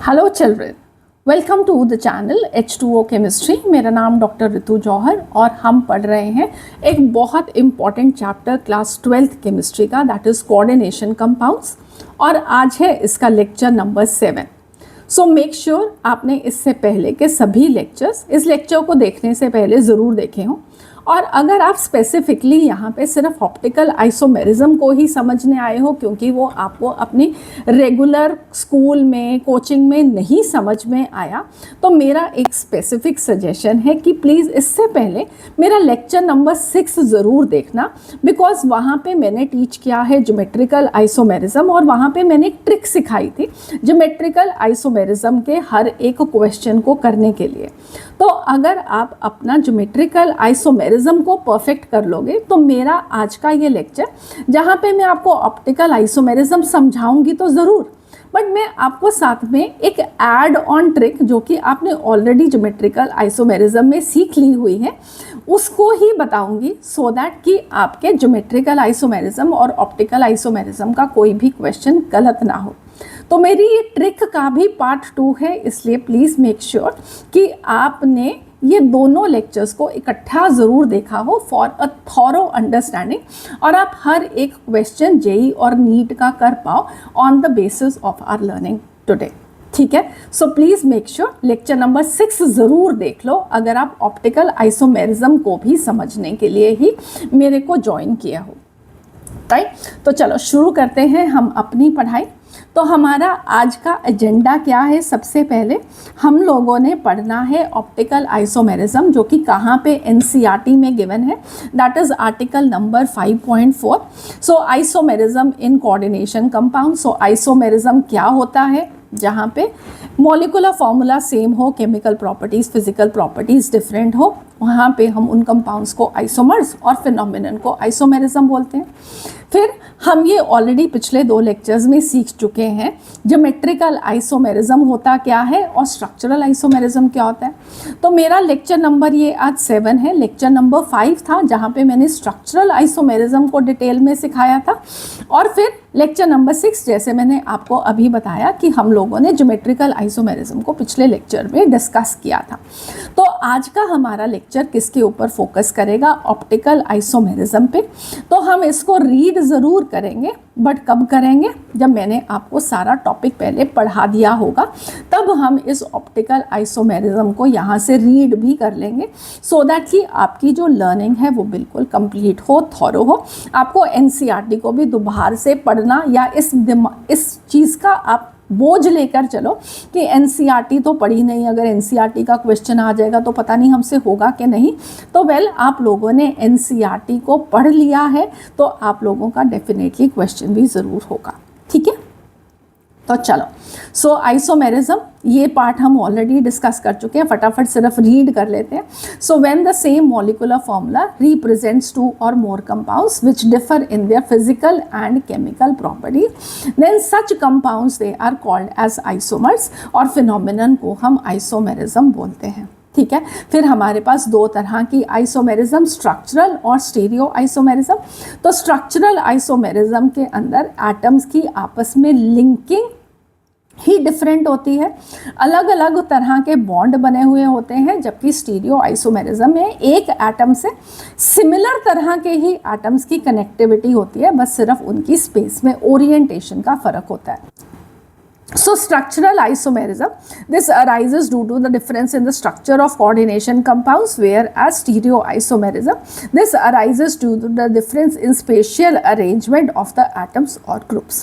Hello children, welcome to the channel H2O chemistry. मेरा नाम doctor Ritu जौहर और हम पढ़ रहे हैं एक बहुत important chapter class 12th chemistry का, दैट इज़ कोऑर्डिनेशन कंपाउंड्स। और आज है इसका lecture number 7। So make sure आपने इससे पहले के सभी लेक्चर्स इस लेक्चर को देखने से पहले ज़रूर देखे हों। और अगर आप स्पेसिफिकली यहाँ पे सिर्फ ऑप्टिकल आइसोमेरिज्म को ही समझने आए हो, क्योंकि वो आपको अपनी रेगुलर स्कूल में कोचिंग में नहीं समझ में आया, तो मेरा एक स्पेसिफिक सजेशन है कि प्लीज़ इससे पहले मेरा लेक्चर नंबर 6 ज़रूर देखना, बिकॉज वहाँ पे मैंने टीच किया है ज्योमेट्रिकल आइसोमेरिज्म और वहाँ पे मैंने एक ट्रिक सिखाई थी ज्योमेट्रिकल आइसोमेरिज्म के हर एक क्वेश्चन को करने के लिए। तो अगर आप अपना ज्योमेट्रिकल आइसोमेरिज्म को परफेक्ट कर लोगे तो मेरा आज का ये लेक्चर, जहाँ पे मैं आपको ऑप्टिकल आइसोमेरिज्म समझाऊंगी तो ज़रूर, बट मैं आपको साथ में एक ऐड ऑन ट्रिक जो कि आपने ऑलरेडी ज्योमेट्रिकल आइसोमेरिज्म में सीख ली हुई है उसको ही बताऊंगी, सो दैट कि आपके ज्योमेट्रिकल आइसोमेरिज्म और ऑप्टिकल आइसोमेरिज्म का कोई भी क्वेश्चन गलत ना हो। तो मेरी ये ट्रिक का भी पार्ट 2 है, इसलिए प्लीज़ मेक श्योर कि आपने ये दोनों लेक्चर्स को इकट्ठा ज़रूर देखा हो फॉर अ थॉरो अंडरस्टैंडिंग, और आप हर एक क्वेश्चन जेई और नीट का कर पाओ on the basis of our learning today. ठीक है, so please make sure lecture number 6 ज़रूर देख लो अगर आप ऑप्टिकल आइसोमेरिज्म को भी समझने के लिए ही मेरे को ज्वाइन किया हो। राइट, तो चलो शुरू करते हैं हम अपनी पढ़ाई। तो हमारा आज का एजेंडा क्या है? सबसे पहले हम लोगों ने पढ़ना है ऑप्टिकल आइसोमेरिज्म, जो कि कहाँ पे एनसीईआरटी में गिवन है, that is article number 5.4। So isomerism in coordination compound. So isomerism क्या होता है? जहाँ पे मॉलिक्यूलर फॉर्मूला सेम हो, chemical properties physical properties different हो, वहाँ पे हम उन कंपाउंड्स को आइसोमर्स और फिनोमिनन को आइसोमेरिज्म बोलते हैं। फिर हम ये ऑलरेडी पिछले 2 लेक्चर्स में सीख चुके हैं ज्योमेट्रिकल आइसोमेरिज्म होता क्या है और स्ट्रक्चरल आइसोमेरिज्म क्या होता है। तो मेरा लेक्चर नंबर ये आज 7 है। लेक्चर नंबर 5 था जहाँ पे मैंने स्ट्रक्चरल आइसोमेरिज्म को डिटेल में सिखाया था, और फिर लेक्चर नंबर 6 जैसे मैंने आपको अभी बताया कि हम लोगों ने ज्योमेट्रिकल आइसोमेरिज्म को पिछले लेक्चर में डिस्कस किया था। तो आज का हमारा लेक्चर किसके ऊपर फोकस करेगा? ऑप्टिकल आइसोमेरिज्म पे। तो हम इसको रीड ज़रूर करेंगे, बट कब करेंगे? जब मैंने आपको सारा टॉपिक पहले पढ़ा दिया होगा, तब हम इस ऑप्टिकल आइसोमेरिज्म को यहाँ से रीड भी कर लेंगे, सो दैट कि आपकी जो लर्निंग है वो बिल्कुल कंप्लीट हो, थॉरो हो। आपको एनसीईआरटी को भी दोबारा से पढ़ना या इस चीज़ का आप बोझ लेकर चलो कि एनसीईआरटी तो पढ़ी नहीं, अगर एनसीईआरटी का क्वेश्चन आ जाएगा तो पता नहीं हमसे होगा कि नहीं। तो वेल, आप लोगों ने एनसीईआरटी को पढ़ लिया है तो आप लोगों का डेफिनेटली क्वेश्चन भी ज़रूर होगा। ठीक है, तो चलो। सो आइसोमेरिज्म ये पार्ट हम ऑलरेडी डिस्कस कर चुके हैं, फटाफट सिर्फ रीड कर लेते हैं। So when the same molecular formula represents 2 और more compounds which differ in their physical and chemical properties, then such compounds they are called as isomers, और फिनोमिनन को हम आइसोमेरिज्म बोलते हैं। ठीक है, फिर हमारे पास 2 तरह की आइसोमेरिज्म, स्ट्रक्चरल और स्टीरियो आइसोमेरिज्म। तो स्ट्रक्चरल आइसोमेरिज्म के अंदर एटम्स की आपस में लिंकिंग ही डिफरेंट होती है, अलग अलग तरह के बॉन्ड बने हुए होते हैं, जबकि स्टीरियो आइसोमेरिज्म में एक एटम से सिमिलर तरह के ही एटम्स की कनेक्टिविटी होती है, बस सिर्फ उनकी स्पेस में ओरिएंटेशन का फ़र्क होता है। So structural isomerism, this arises due to the difference in the structure of coordination compounds, whereas stereoisomerism, this arises due to the difference in spatial arrangement of the atoms or groups.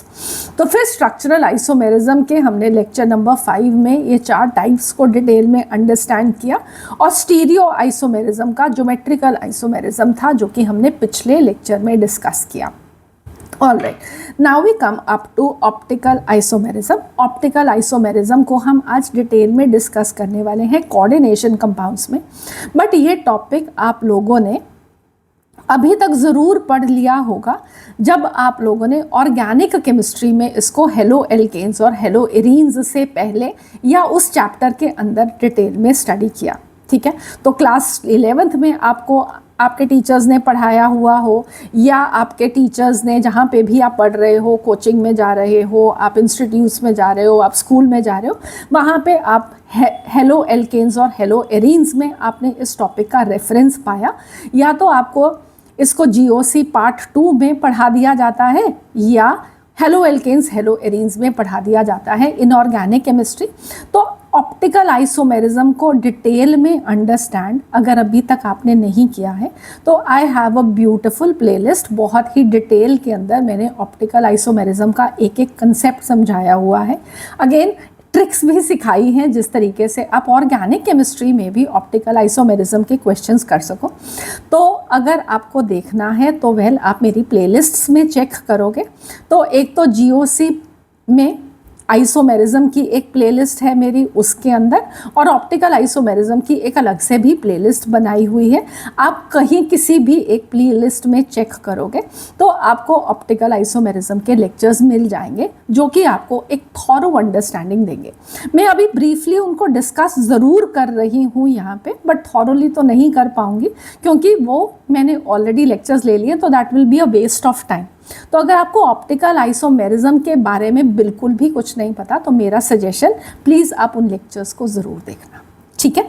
तो फिर structural isomerism के हमने lecture number 5 में ये 4 types को detail में understand किया, और stereoisomerism का ज्योमेट्रिकल आइसोमेरिज्म था जो कि हमने पिछले लेक्चर में डिस्कस किया। Alright, now we come up to optical isomerism. Optical isomerism को हम आज डिटेल में डिस्कस करने वाले हैं कोऑर्डिनेशन कंपाउंड्स में, बट ये टॉपिक आप लोगों ने अभी तक ज़रूर पढ़ लिया होगा जब आप लोगों ने ऑर्गेनिक केमिस्ट्री में इसको हेलो एल्केन्स और हेलो एरीन्स से पहले या उस चैप्टर के अंदर डिटेल में स्टडी किया। ठीक है, तो क्लास 11th में आपको आपके टीचर्स ने पढ़ाया हुआ हो, या आपके टीचर्स ने जहाँ पे भी आप पढ़ रहे हो, कोचिंग में जा रहे हो, आप इंस्टीट्यूट्स में जा रहे हो, आप स्कूल में जा रहे हो, वहाँ पे आप हेलो एल्केन्स और हेलो एरीन्स में आपने इस टॉपिक का रेफरेंस पाया, या तो आपको इसको जीओसी पार्ट 2 में पढ़ा दिया जाता है, या हेलो एल्केन्स हेलो एरीन्स में पढ़ा दिया जाता है इनऑर्गेनिक केमिस्ट्री। तो ऑप्टिकल आइसोमेरिज्म को डिटेल में अंडरस्टैंड अगर अभी तक आपने नहीं किया है तो I have a beautiful playlist, बहुत ही डिटेल के अंदर मैंने ऑप्टिकल आइसोमेरिज्म का एक एक कंसेप्ट समझाया हुआ है। अगेन ट्रिक्स भी सिखाई हैं जिस तरीके से आप ऑर्गेनिक केमिस्ट्री में भी ऑप्टिकल आइसोमेरिज्म के क्वेश्चंस कर सको। तो अगर आपको देखना है तो वेल आप मेरी प्लेलिस्ट्स में चेक करोगे तो एक तो जीओसी में आइसोमेरिज्म की एक प्लेलिस्ट है मेरी, उसके अंदर, और ऑप्टिकल आइसोमेरिज्म की एक अलग से भी प्लेलिस्ट बनाई हुई है। आप कहीं किसी भी एक प्लेलिस्ट में चेक करोगे तो आपको ऑप्टिकल आइसोमेरिज्म के लेक्चर्स मिल जाएंगे जो कि आपको एक थॉरो अंडरस्टैंडिंग देंगे। मैं अभी ब्रीफली उनको डिस्कस ज़रूर कर रही हूँ यहाँ पे, बट थॉरोली तो नहीं कर पाऊँगी क्योंकि वो मैंने ऑलरेडी लेक्चर्स ले लिए, तो that will be a waste of time. तो अगर आपको ऑप्टिकल आइसोमेरिज्म के बारे में बिल्कुल भी कुछ नहीं पता तो मेरा सजेशन, प्लीज़ आप उन लेक्चर्स को ज़रूर देखना, ठीक है।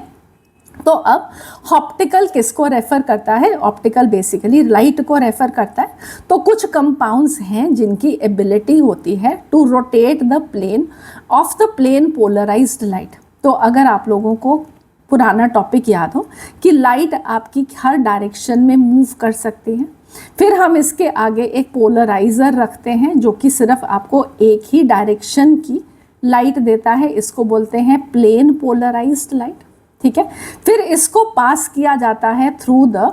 तो अब ऑप्टिकल किसको रेफ़र करता है? ऑप्टिकल बेसिकली लाइट को रेफ़र करता है। तो कुछ कंपाउंड्स हैं जिनकी एबिलिटी होती है to rotate the plane of the plane polarized light. तो अगर आप लोगों को पुराना टॉपिक याद हो कि लाइट आपकी हर डायरेक्शन में मूव कर सकती है, फिर हम इसके आगे एक पोलराइज़र रखते हैं जो कि सिर्फ आपको एक ही डायरेक्शन की लाइट देता है, इसको बोलते हैं प्लेन पोलराइज्ड लाइट, ठीक है। फिर इसको पास किया जाता है थ्रू द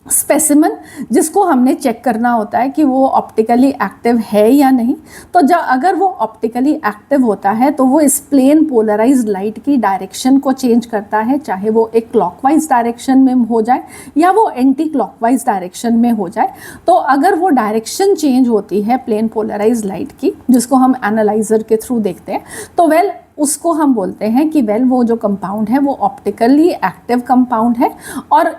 स्पेसिमन, जिसको हमने चेक करना होता है कि वो ऑप्टिकली एक्टिव है या नहीं। तो जब अगर वो ऑप्टिकली एक्टिव होता है तो वो इस प्लेन पोलराइज्ड लाइट की डायरेक्शन को चेंज करता है, चाहे वो एक क्लॉकवाइज डायरेक्शन में हो जाए या वो एंटी क्लॉकवाइज डायरेक्शन में हो जाए। तो अगर वो डायरेक्शन चेंज होती है प्लेन पोलराइज्ड लाइट की, जिसको हम एनालाइजर के थ्रू देखते हैं, तो वेल उसको हम बोलते हैं कि वेल वो जो कंपाउंड है वो ऑप्टिकली एक्टिव कंपाउंड है। और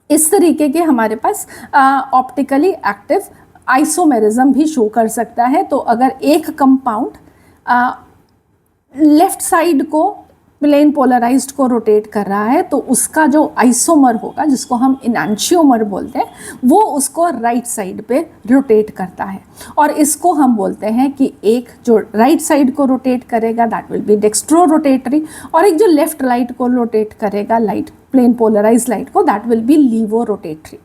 इस तरीके के हमारे पास ऑप्टिकली एक्टिव आइसोमेरिज्म भी शो कर सकता है। तो अगर एक कंपाउंड लेफ्ट साइड को प्लेन पोलराइज्ड को रोटेट कर रहा है तो उसका जो आइसोमर होगा, जिसको हम इनैंशियोमर बोलते हैं, वो उसको राइट साइड पे रोटेट करता है। और इसको हम बोलते हैं कि एक जो राइट साइड को रोटेट करेगा that will be dextro rotatory, और एक जो लेफ्ट लाइट को रोटेट करेगा लाइट प्लेन पोलराइज्ड लाइट को, that will be laevo rotatory.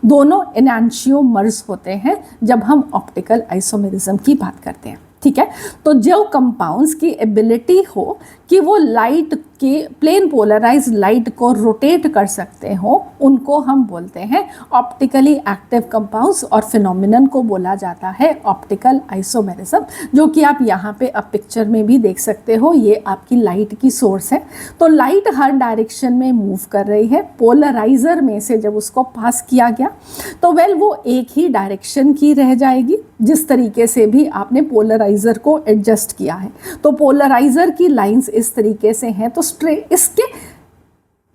दोनों इनैंशियोमर्स होते हैं जब हम ऑप्टिकल आइसोमेरिज्म की बात करते हैं, ठीक है। तो जो कंपाउंड्स की एबिलिटी हो कि वो लाइट के प्लेन पोलराइज्ड लाइट को रोटेट कर सकते हो, उनको हम बोलते हैं ऑप्टिकली एक्टिव कंपाउंड्स, और फिनोमिनन को बोला जाता है ऑप्टिकल आइसोमेरिज्म, जो कि आप यहाँ पे अब पिक्चर में भी देख सकते हो। ये आपकी लाइट की सोर्स है। तो लाइट हर डायरेक्शन में मूव कर रही है, पोलराइजर में से जब उसको पास किया गया तो वेल वो एक ही डायरेक्शन की रह जाएगी, जिस तरीके से भी आपने पोलराइजर को एडजस्ट किया है। तो पोलराइजर की लाइंस इस तरीके से हैं तो इसके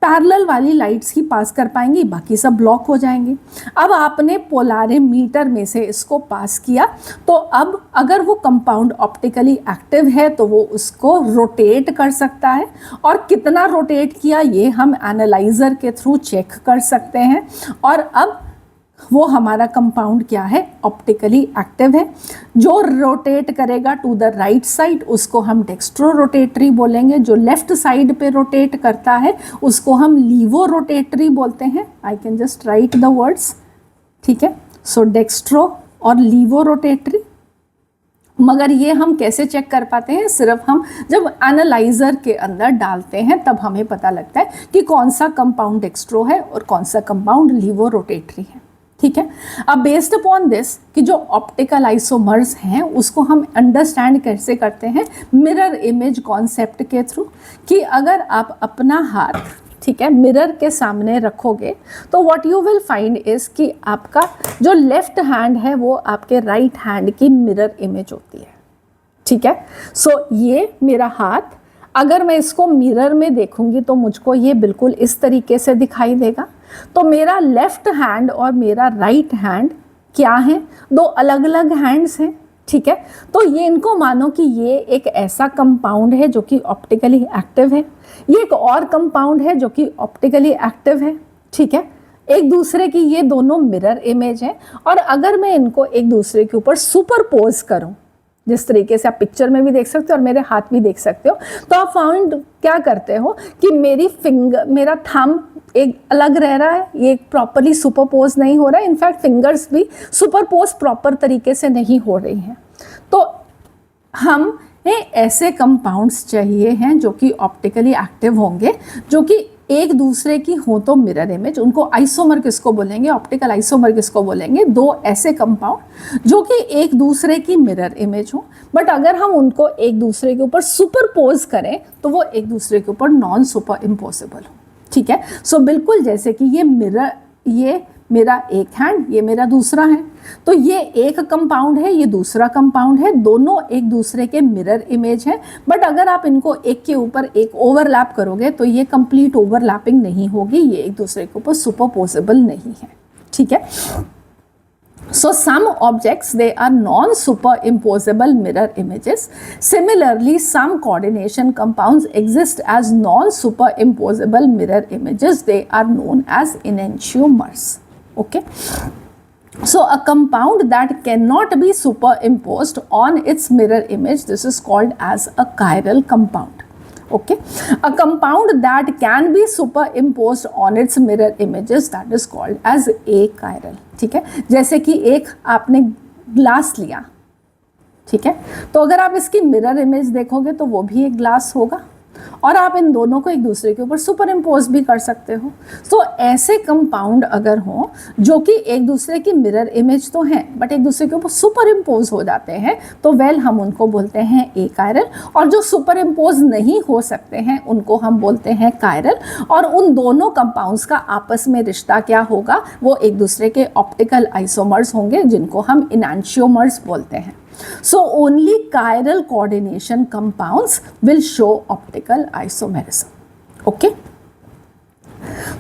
पैरेलल वाली लाइट्स ही पास कर पाएंगी, बाकी सब ब्लॉक हो जाएंगे। अब आपने पोलैरोमीटर में से इसको पास किया तो अब अगर वो कंपाउंड ऑप्टिकली एक्टिव है तो वो उसको रोटेट कर सकता है, और कितना रोटेट किया ये हम एनालाइजर के थ्रू चेक कर सकते हैं। और अब वो हमारा कंपाउंड क्या है? ऑप्टिकली एक्टिव है। जो रोटेट करेगा टू द राइट साइड उसको हम डेक्स्ट्रो रोटेटरी बोलेंगे, जो लेफ्ट साइड पे रोटेट करता है उसको हम लीवो रोटेटरी बोलते हैं। I can just right the words, ठीक है। सो डेक्स्ट्रो और लीवो रोटेटरी। मगर ये हम कैसे चेक कर पाते हैं? सिर्फ हम जब एनालाइजर के अंदर डालते हैं तब हमें पता लगता है कि कौन सा कंपाउंड डेक्स्ट्रो है और कौन सा कंपाउंड लीवो रोटेटरी है, ठीक है। अब बेस्ड अपॉन दिस कि जो ऑप्टिकल आइसोमर्स हैं उसको हम अंडरस्टैंड कैसे करते हैं? मिरर इमेज कॉन्सेप्ट के थ्रू, कि अगर आप अपना हाथ, ठीक है, मिरर के सामने रखोगे तो what you will find is कि आपका जो लेफ्ट हैंड है वो आपके राइट हैंड की मिरर इमेज होती है, ठीक है। सो ये मेरा हाथ अगर मैं इसको मिरर में देखूंगी तो मुझको ये बिल्कुल इस तरीके से दिखाई देगा। तो मेरा लेफ्ट हैंड और मेरा राइट हैंड क्या है, दो अलग अलग हैंड्स हैं, ठीक है। तो ये इनको मानो कि ये एक ऐसा कंपाउंड है जो कि ऑप्टिकली एक्टिव है, ये एक और कंपाउंड है जो कि ऑप्टिकली एक्टिव है, ठीक है। एक दूसरे की ये दोनों मिरर इमेज है, और अगर मैं इनको एक दूसरे के ऊपर सुपरपोज करूं, जिस तरीके से आप पिक्चर में भी देख सकते हो और मेरे हाथ भी देख सकते हो, तो आप फाउंड क्या करते हो कि मेरा थंब एक अलग रह रहा है, ये प्रॉपरली सुपरपोज नहीं हो रहा है, इनफैक्ट फिंगर्स भी सुपरपोज प्रॉपर तरीके से नहीं हो रही हैं। तो हमें ऐसे कंपाउंड्स चाहिए हैं जो कि ऑप्टिकली एक्टिव होंगे, जो कि एक दूसरे की हो तो मिरर इमेज, उनको आइसोमर किसको बोलेंगे, ऑप्टिकल आइसोमर किसको बोलेंगे, दो ऐसे कंपाउंड जो कि एक दूसरे की मिरर इमेज हो, बट अगर हम उनको एक दूसरे के ऊपर सुपरपोज करें तो वो एक दूसरे के ऊपर नॉन सुपर इम्पोसिबल हो, ठीक है। सो बिल्कुल जैसे कि ये मेरा एक हैंड, ये मेरा दूसरा है, तो ये एक कंपाउंड है, ये दूसरा कंपाउंड है, दोनों एक दूसरे के मिरर इमेज है, बट अगर आप इनको एक के ऊपर एक ओवरलैप करोगे तो ये कंप्लीट ओवरलैपिंग नहीं होगी, ये एक दूसरे के ऊपर सुपरपोजेबल नहीं है, ठीक है। So some objects, they are non-superimposable mirror images. Similarly, some coordination compounds exist as non-superimposable mirror images. They are known as enantiomers. Okay. So a compound that cannot be superimposed on its mirror image, this is called as a chiral compound. Okay, a compound that can be superimposed on its mirror images, that is called as achiral. ठीक है, जैसे कि एक आपने glass लिया, ठीक है, तो अगर आप इसकी मिरर इमेज देखोगे तो वो भी एक ग्लास होगा, और आप इन दोनों को एक दूसरे के ऊपर सुपर इम्पोज भी कर सकते हो। तो ऐसे कंपाउंड अगर हो जो कि एक दूसरे की मिरर इमेज तो हैं बट एक दूसरे के ऊपर सुपर इम्पोज हो जाते हैं, तो वेल हम उनको बोलते हैं एकायरल, और जो सुपर इम्पोज नहीं हो सकते हैं उनको हम बोलते हैं कायरल। और उन दोनों कंपाउंड्स का आपस में रिश्ता क्या होगा, वो एक दूसरे के ऑप्टिकल आइसोमर्स होंगे, जिनको हम इनैंशियोमर्स बोलते हैं। So only chiral coordination compounds will show optical isomerism. Okay.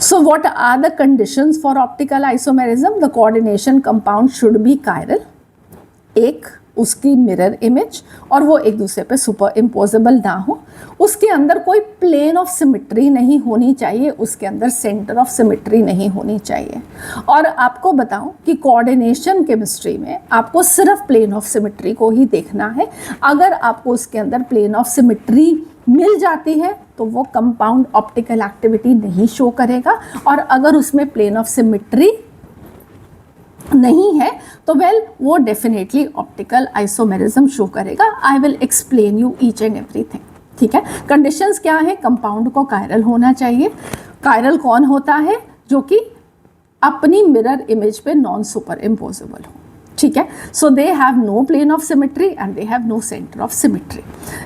So what are the conditions for optical isomerism? The coordination compound should be chiral, एक उसकी मिरर इमेज, और वो एक दूसरे पे सुपर इम्पोजेबल ना हो, उसके अंदर कोई प्लेन ऑफ सिमेट्री नहीं होनी चाहिए, उसके अंदर सेंटर ऑफ सिमेट्री नहीं होनी चाहिए। और आपको बताऊं कि कोऑर्डिनेशन केमिस्ट्री में आपको सिर्फ प्लेन ऑफ सिमेट्री को ही देखना है। अगर आपको उसके अंदर प्लेन ऑफ सिमेट्री मिल जाती है तो वो कंपाउंड ऑप्टिकल एक्टिविटी नहीं शो करेगा, और अगर उसमें प्लेन ऑफ सिमेट्री नहीं है तो वेल वो डेफिनेटली ऑप्टिकल आइसोमेरिज्म शो करेगा। I will explain you each and everything, ठीक है। कंडीशंस क्या है, कंपाउंड को कायरल होना चाहिए। कायरल कौन होता है, जो कि अपनी मिरर इमेज पे नॉन सुपर इम्पोजेबल हो, ठीक है। So they have no plane of symmetry and they have no centre of symmetry.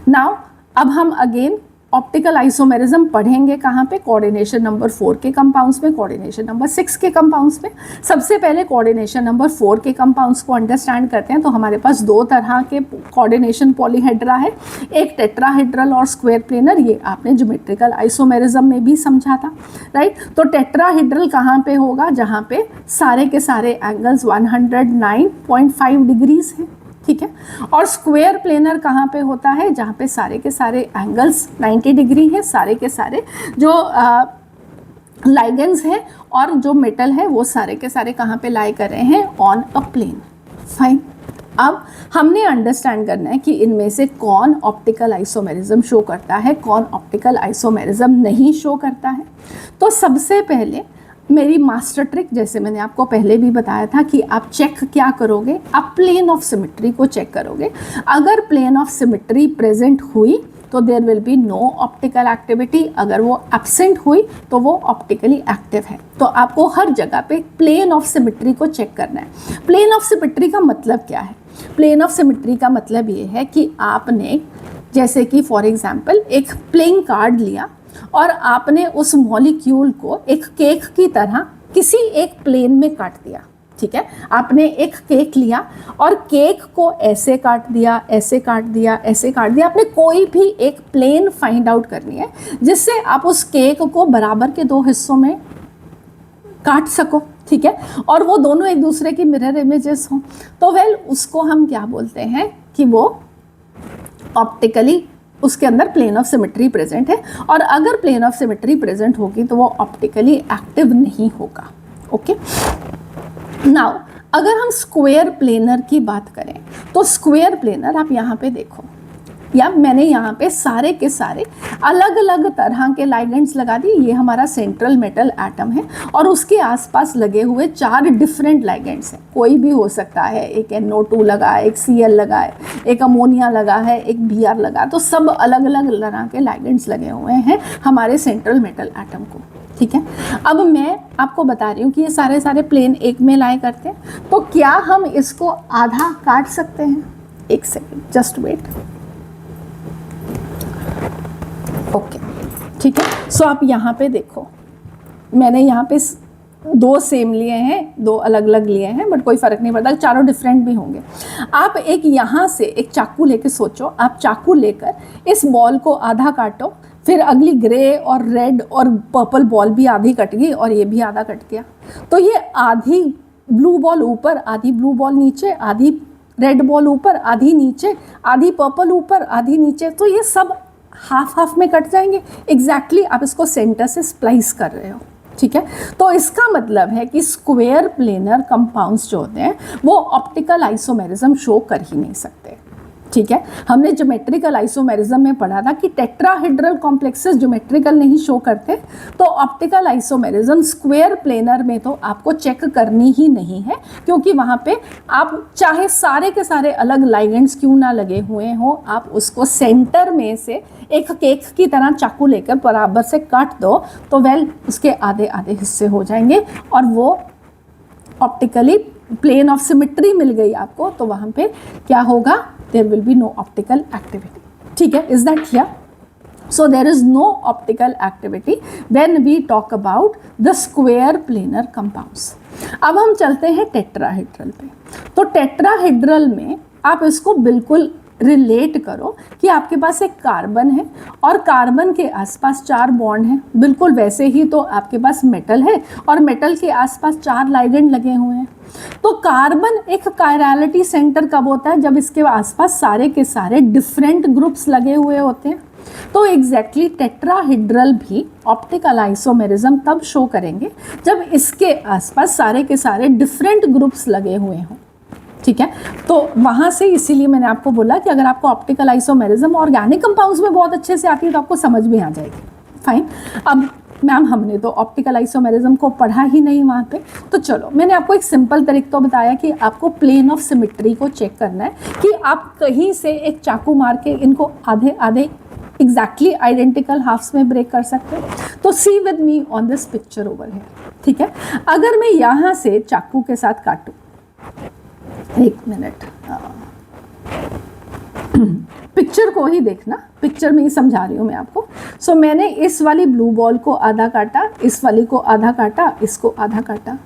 Now अब हम अगेन ऑप्टिकल आइसोमेरिज्म पढ़ेंगे कहाँ पे, कोऑर्डिनेशन नंबर 4 के कंपाउंड्स में, कोऑर्डिनेशन नंबर 6 के कंपाउंड्स में। सबसे पहले कोऑर्डिनेशन नंबर 4 के कंपाउंड्स को अंडरस्टैंड करते हैं। तो हमारे पास दो तरह के कोऑर्डिनेशन पॉलीहेड्रा है, एक टेट्राहेड्रल और स्क्वायर प्लेनर, ये आपने ज्योमेट्रिकल आइसोमेरिज्म में भी समझा था, राइट। तो टेट्राहेड्रल कहाँ पे होगा, जहाँ पे सारे के सारे एंगल्स 109.5 डिग्रीज हैं, ठीक है। और स्क्वायर प्लेनर कहाँ पे होता है, जहाँ पे सारे के सारे एंगल्स 90 डिग्री है, सारे के सारे जो लाइगेंड्स हैं और जो मेटल है वो सारे के सारे कहाँ पे लाई कर रहे हैं, ऑन अ प्लेन। फाइन, अब हमने अंडरस्टैंड करना है कि इनमें से कौन ऑप्टिकल आइसोमेरिज्म शो करता है, कौन ऑप्टिकल आइसोमेरिज्म नहीं शो करता है। तो सबसे पहले मेरी मास्टर ट्रिक, जैसे मैंने आपको पहले भी बताया था कि आप चेक क्या करोगे, आप प्लेन ऑफ सिमेट्री को चेक करोगे। अगर प्लेन ऑफ सिमेट्री प्रेजेंट हुई तो there will be no optical activity, अगर वो एब्सेंट हुई तो वो ऑप्टिकली एक्टिव है। तो आपको हर जगह पे प्लेन ऑफ सिमेट्री को चेक करना है। प्लेन ऑफ सिमेट्री का मतलब क्या है, प्लेन ऑफ सिमेट्री का मतलब ये है कि आपने जैसे कि फॉर एग्जाम्पल एक प्लेइंग कार्ड लिया और आपने उस मॉलिक्यूल को एक केक की तरह किसी एक प्लेन में काट दिया, ठीक है, आपने एक केक लिया और केक को ऐसे काट दिया, ऐसे काट दिया, ऐसे काट दिया। आपने कोई भी एक प्लेन फाइंड आउट करनी है जिससे आप उस केक को बराबर के 2 हिस्सों में काट सको, ठीक है, और वो दोनों एक दूसरे की मिरर इमेजेस हों। तो वेल उसको हम क्या बोलते हैं कि वो ऑप्टिकली उसके अंदर प्लेन ऑफ सिमेट्री प्रेजेंट है, और अगर प्लेन ऑफ सिमेट्री प्रेजेंट होगी तो वो ऑप्टिकली एक्टिव नहीं होगा। ओके, नाउ अगर हम स्क्वायर प्लेनर की बात करें तो स्क्वायर प्लेनर आप यहाँ पे देखो, या मैंने यहाँ पे सारे के सारे अलग अलग तरह के लाइगेंड्स लगा दिए। ये हमारा सेंट्रल मेटल एटम है और उसके आसपास लगे हुए 4 डिफरेंट लाइगेंड्स हैं। कोई भी हो सकता है, एक NO2 लगा है, एक Cl लगा है, एक अमोनिया लगा है, एक Br लगा है, तो सब अलग अलग तरह के लाइगेंड्स लगे हुए हैं हमारे सेंट्रल मेटल एटम को, ठीक है। अब मैं आपको बता रही हूँ कि ये सारे प्लेन एक में लाई करते हैं, तो क्या हम इसको आधा काट सकते हैं? एक सेकेंड, जस्ट वेट। ओके, ठीक है। सो आप यहाँ पे देखो, मैंने यहाँ पे 2 सेम लिए हैं, 2 अलग अलग लिए हैं, बट कोई फ़र्क नहीं पड़ता, चारों डिफरेंट भी होंगे। आप एक यहाँ से एक चाकू लेके सोचो, आप चाकू लेकर इस बॉल को आधा काटो, फिर अगली ग्रे और रेड और पर्पल बॉल भी आधी कट गई और ये भी आधा कट गया। तो ये आधी ब्लू बॉल ऊपर, आधी ब्लू बॉल नीचे, आधी रेड बॉल ऊपर, आधी नीचे, आधी पर्पल ऊपर, आधी नीचे, तो ये सब हाफ हाफ में कट जाएंगे। एग्जैक्टली आप इसको सेंटर से स्प्लाइस कर रहे हो, ठीक है। तो इसका मतलब है कि स्क्वायर प्लेनर कंपाउंड्स जो होते हैं वो ऑप्टिकल आइसोमेरिज्म शो कर ही नहीं सकते, ठीक है। हमने ज्योमेट्रिकल आइसोमेरिज्म में पढ़ा था कि टेट्राहेड्रल कॉम्प्लेक्सेस ज्योमेट्रिकल नहीं शो करते, तो ऑप्टिकल आइसोमेरिज्म स्क्वायर प्लेनर में तो आपको चेक करनी ही नहीं है, क्योंकि वहाँ पे आप चाहे सारे के सारे अलग लाइगेंड्स क्यों ना लगे हुए हों, आप उसको सेंटर में से एक केक की तरह चाकू लेकर बराबर से काट दो तो वेल उसके आधे आधे हिस्से हो जाएंगे और वो ऑप्टिकली प्लेन ऑफ सिमेट्री मिल गई आपको, तो वहाँ पे क्या होगा? There will be no optical activity, ठीक है। Is that clear? So there is no optical activity when we talk about the square planar compounds. अब हम चलते हैं टेट्राहेड्रल पे। तो टेट्राहेड्रल में आप इसको बिल्कुल रिलेट करो कि आपके पास एक कार्बन है और कार्बन के आसपास 4 बॉन्ड हैं, बिल्कुल वैसे ही तो आपके पास मेटल है और मेटल के आसपास 4 लाइगेंड लगे हुए हैं। तो कार्बन एक कायरलिटी सेंटर कब होता है? जब इसके आसपास सारे के सारे डिफरेंट ग्रुप्स लगे हुए होते हैं। तो एग्जैक्टली टेट्राहेड्रल भी ऑप्टिकल आइसोमेरिज्म तब शो करेंगे जब इसके आसपास सारे के सारे डिफरेंट ग्रुप्स लगे हुए हों, ठीक है। तो वहाँ से इसीलिए मैंने आपको बोला कि अगर आपको ऑप्टिकल आइसोमेरिज्म ऑर्गेनिक कंपाउंड्स में बहुत अच्छे से आती है तो आपको समझ में आ जाएगी। फाइन। अब मैम हमने तो ऑप्टिकल आइसोमेरिज्म को पढ़ा ही नहीं वहाँ पे, तो चलो मैंने आपको एक सिंपल तरीका तो बताया कि आपको प्लेन ऑफ सिमेट्री को चेक करना है कि आप कहीं से एक चाकू मार के इनको आधे आधे एग्जैक्टली आइडेंटिकल हाफ्स में ब्रेक कर सकते हो। तो see with me on this picture over है, ठीक है। अगर मैं यहाँ से चाकू के साथ काटूँ, एक मिनट, पिक्चर को ही देखना, पिक्चर में ही समझा रही हूँ मैं आपको। सो मैंने इस वाली ब्लू बॉल को आधा काटा, इस वाली को आधा काटा, इसको आधा काटा,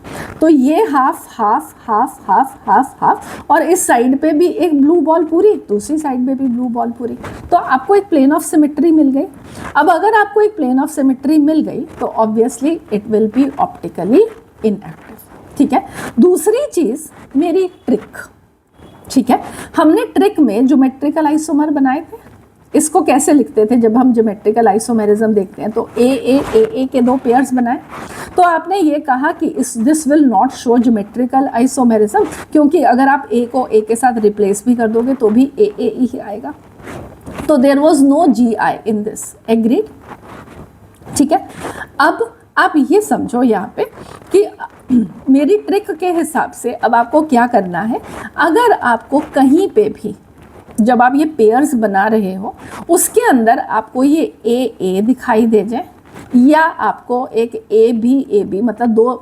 तो ये half half half half half half, और इस साइड पे भी एक ब्लू बॉल पूरी, दूसरी साइड पे भी ब्लू बॉल पूरी, तो आपको एक प्लेन ऑफ सिमेट्री मिल गई। अब अगर आपको एक प्लेन ऑफ सिमेट्री मिल गई तो obviously it will be optically inactive, ठीक है। दूसरी चीज़ मेरी ट्रिक, ठीक है। हमने ट्रिक में ज्योमेट्रिकल आइसोमर बनाए थे। इसको कैसे लिखते थे जब हम ज्योमेट्रिकल आइसोमेरिज्म देखते हैं? तो ए के 2 पेयर्स बनाए, तो आपने ये कहा कि this will not show geometrical isomerism, क्योंकि अगर आप ए को ए के साथ रिप्लेस भी कर दोगे तो भी ए ही आएगा। तो there was no GI in this, agreed, ठीक है। अब आप ये समझो यहाँ पे कि मेरी ट्रिक के हिसाब से अब आपको क्या करना है। अगर आपको कहीं पे भी जब आप ये पेयर्स बना रहे हो उसके अंदर आपको ये ए दिखाई दे जाए, या आपको एक ए बी मतलब 2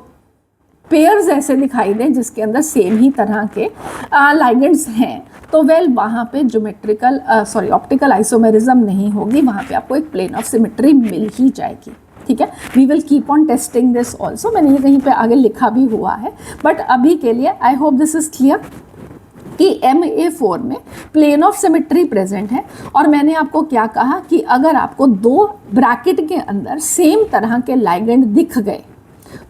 पेयर्स ऐसे दिखाई दें जिसके अंदर सेम ही तरह के लाइगेंड्स हैं, तो वेल वहाँ पे ज्योमेट्रिकल ऑप्टिकल आइसोमेरिज्म नहीं होगी, वहाँ पे आपको एक प्लेन ऑफ सिमेट्री मिल ही जाएगी, ठीक है। We will keep on testing this also, मैंने ये कहीं पे आगे लिखा भी हुआ है, बट अभी के लिए आई होप दिस इज क्लियर कि MA4 में प्लेन ऑफ सिमेट्री प्रेजेंट है। और मैंने आपको क्या कहा कि अगर आपको दो ब्रैकेट के अंदर सेम तरह के लाइगेंड दिख गए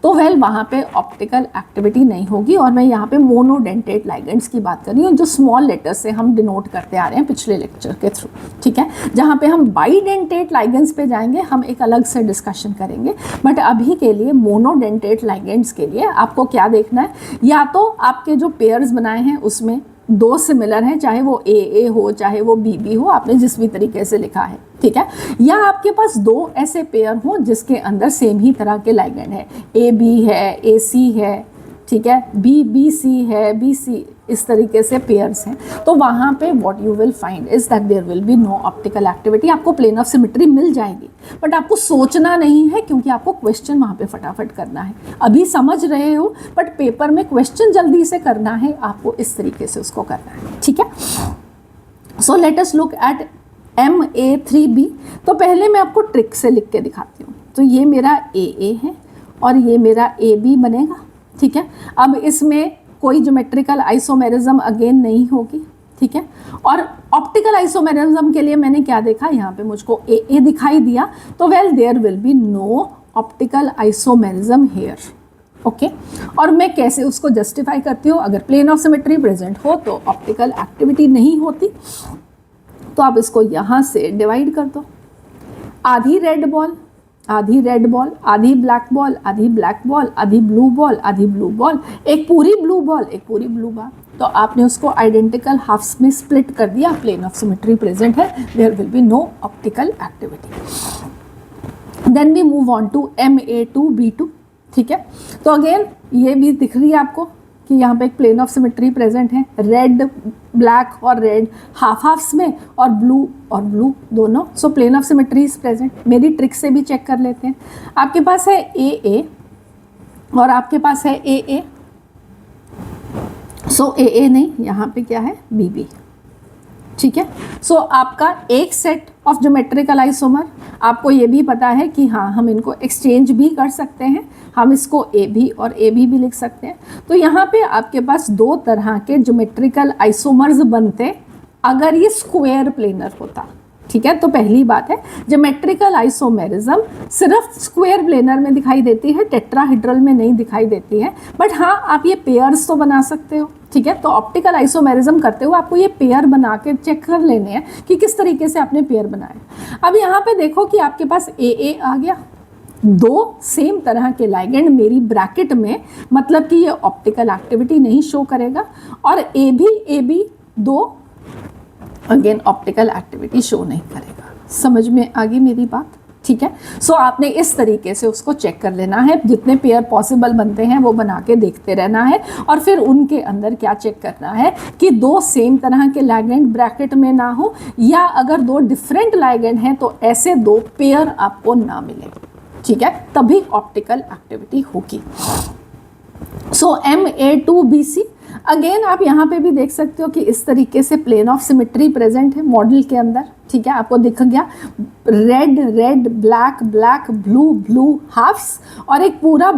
तो वेल वहाँ पे ऑप्टिकल एक्टिविटी नहीं होगी। और मैं यहाँ पे मोनोडेंटेट लाइगेंड्स की बात कर रही हूँ, जो स्मॉल लेटर से हम डिनोट करते आ रहे हैं पिछले लेक्चर के थ्रू, ठीक है। जहाँ पे हम बाईडेंटेट लाइगेंड्स पे जाएंगे, हम एक अलग से डिस्कशन करेंगे, बट अभी के लिए मोनोडेंटेट लाइगेंड्स के लिए आपको क्या देखना है, या तो आपके जो पेयर्स बनाए हैं उसमें दो सिमिलर हैं, चाहे वो AA हो चाहे वो BB हो, आपने जिस भी तरीके से लिखा है, ठीक है, या आपके पास दो ऐसे पेयर हो जिसके अंदर सेम ही तरह के लाइगेंड है, AB है, AC है, ठीक है, BC है, BC, इस तरीके से पेयर्स हैं, तो वहाँ पे what you will find is that there will be no optical activity. आपको प्लेन ऑफ सिमेट्री मिल जाएगी, बट आपको सोचना नहीं है, क्योंकि आपको क्वेश्चन वहाँ पे फटाफट करना है। अभी समझ रहे हो, बट पेपर में क्वेश्चन जल्दी से करना है, आपको इस तरीके से उसको करना है, ठीक है। So let us look at MA3B। तो पहले मैं आपको ट्रिक से लिख के दिखाती हूँ। तो ये मेरा AA है और ये मेरा AB बनेगा, ठीक है। अब इसमें कोई ज्योमेट्रिकल आइसोमेरिज्म अगेन नहीं होगी, ठीक है। और ऑप्टिकल आइसोमेरिज्म के लिए मैंने क्या देखा, यहाँ पे मुझको AA दिखाई दिया, तो well there will be no optical isomerism here, okay. और मैं कैसे उसको जस्टिफाई करती हूँ, अगर प्लेन ऑफ सिमेट्री प्रेजेंट हो तो ऑप्टिकल एक्टिविटी नहीं होती, तो आप इसको यहाँ से डिवाइड कर दो, आधी रेड बॉल, आधी रेड बॉल, आधी ब्लैक बॉल, आधी ब्लैक बॉल, आधी ब्लू बॉल, आधी ब्लू बॉल, एक पूरी ब्लू बॉल, एक पूरी ब्लू बॉल। तो आपने उसको आइडेंटिकल हाफ्स में स्प्लिट कर दिया, प्लेन ऑफ सिमेट्री प्रेजेंट है, there will be no optical activity. Then we move on to MA2B2, ठीक है। तो अगेन ये भी दिख रही है आपको कि यहाँ पे एक प्लेन ऑफ सिमेट्री प्रेजेंट है, रेड ब्लैक और रेड हाफ्स में, और ब्लू दोनों। So plane of symmetry is present. मेरी ट्रिक से भी चेक कर लेते हैं। आपके पास है AA और आपके पास है AA, सो AA नहीं, यहाँ पे क्या है BB, ठीक है। सो आपका एक सेट ऑफ ज्योमेट्रिकल आइसोमर, आपको ये भी पता है कि हाँ हम इनको एक्सचेंज भी कर सकते हैं, हम इसको AB और AB भी लिख सकते हैं। तो यहाँ पे आपके पास दो तरह के ज्योमेट्रिकल आइसोमर्स बनते अगर ये स्क्वायर प्लेनर होता, ठीक है। तो पहली बात है, ज्योमेट्रिकल आइसोमेरिज्म सिर्फ स्क्वायर प्लेनर में दिखाई देती है, टेट्राहेड्रल में नहीं दिखाई देती है, बट हाँ आप ये पेयर्स तो बना सकते हो, ठीक है। तो ऑप्टिकल आइसोमेरिज्म करते हुए आपको ये पेयर बना के चेक कर लेने हैं कि किस तरीके से आपने पेयर बनाए। अब यहाँ पे देखो कि आपके पास AA आ गया, दो सेम तरह के लाइगेंड मेरी ब्रैकेट में, मतलब कि ये ऑप्टिकल एक्टिविटी नहीं शो करेगा, और AB दो अगेन ऑप्टिकल एक्टिविटी शो नहीं करेगा। समझ में आ गई मेरी बात, ठीक है। सो आपने इस तरीके से उसको चेक कर लेना है, जितने पेयर पॉसिबल बनते हैं वो बना के देखते रहना है, और फिर उनके अंदर क्या चेक करना है कि दो सेम तरह के लाइगेंड ब्रैकेट में ना हो, या अगर दो डिफरेंट लाइगेंड हैं तो ऐसे दो पेयर आपको ना मिले, ठीक है, तभी ऑप्टिकल एक्टिविटी होगी। सो MA2BC अगेन आप यहाँ पे भी देख सकते हो कि इस तरीके से प्लेन ऑफ सिमेट्री प्रेजेंट है मॉडल के अंदर, ठीक है। आपको दिख गया red red, black black, blue blue halves, और एक पूरा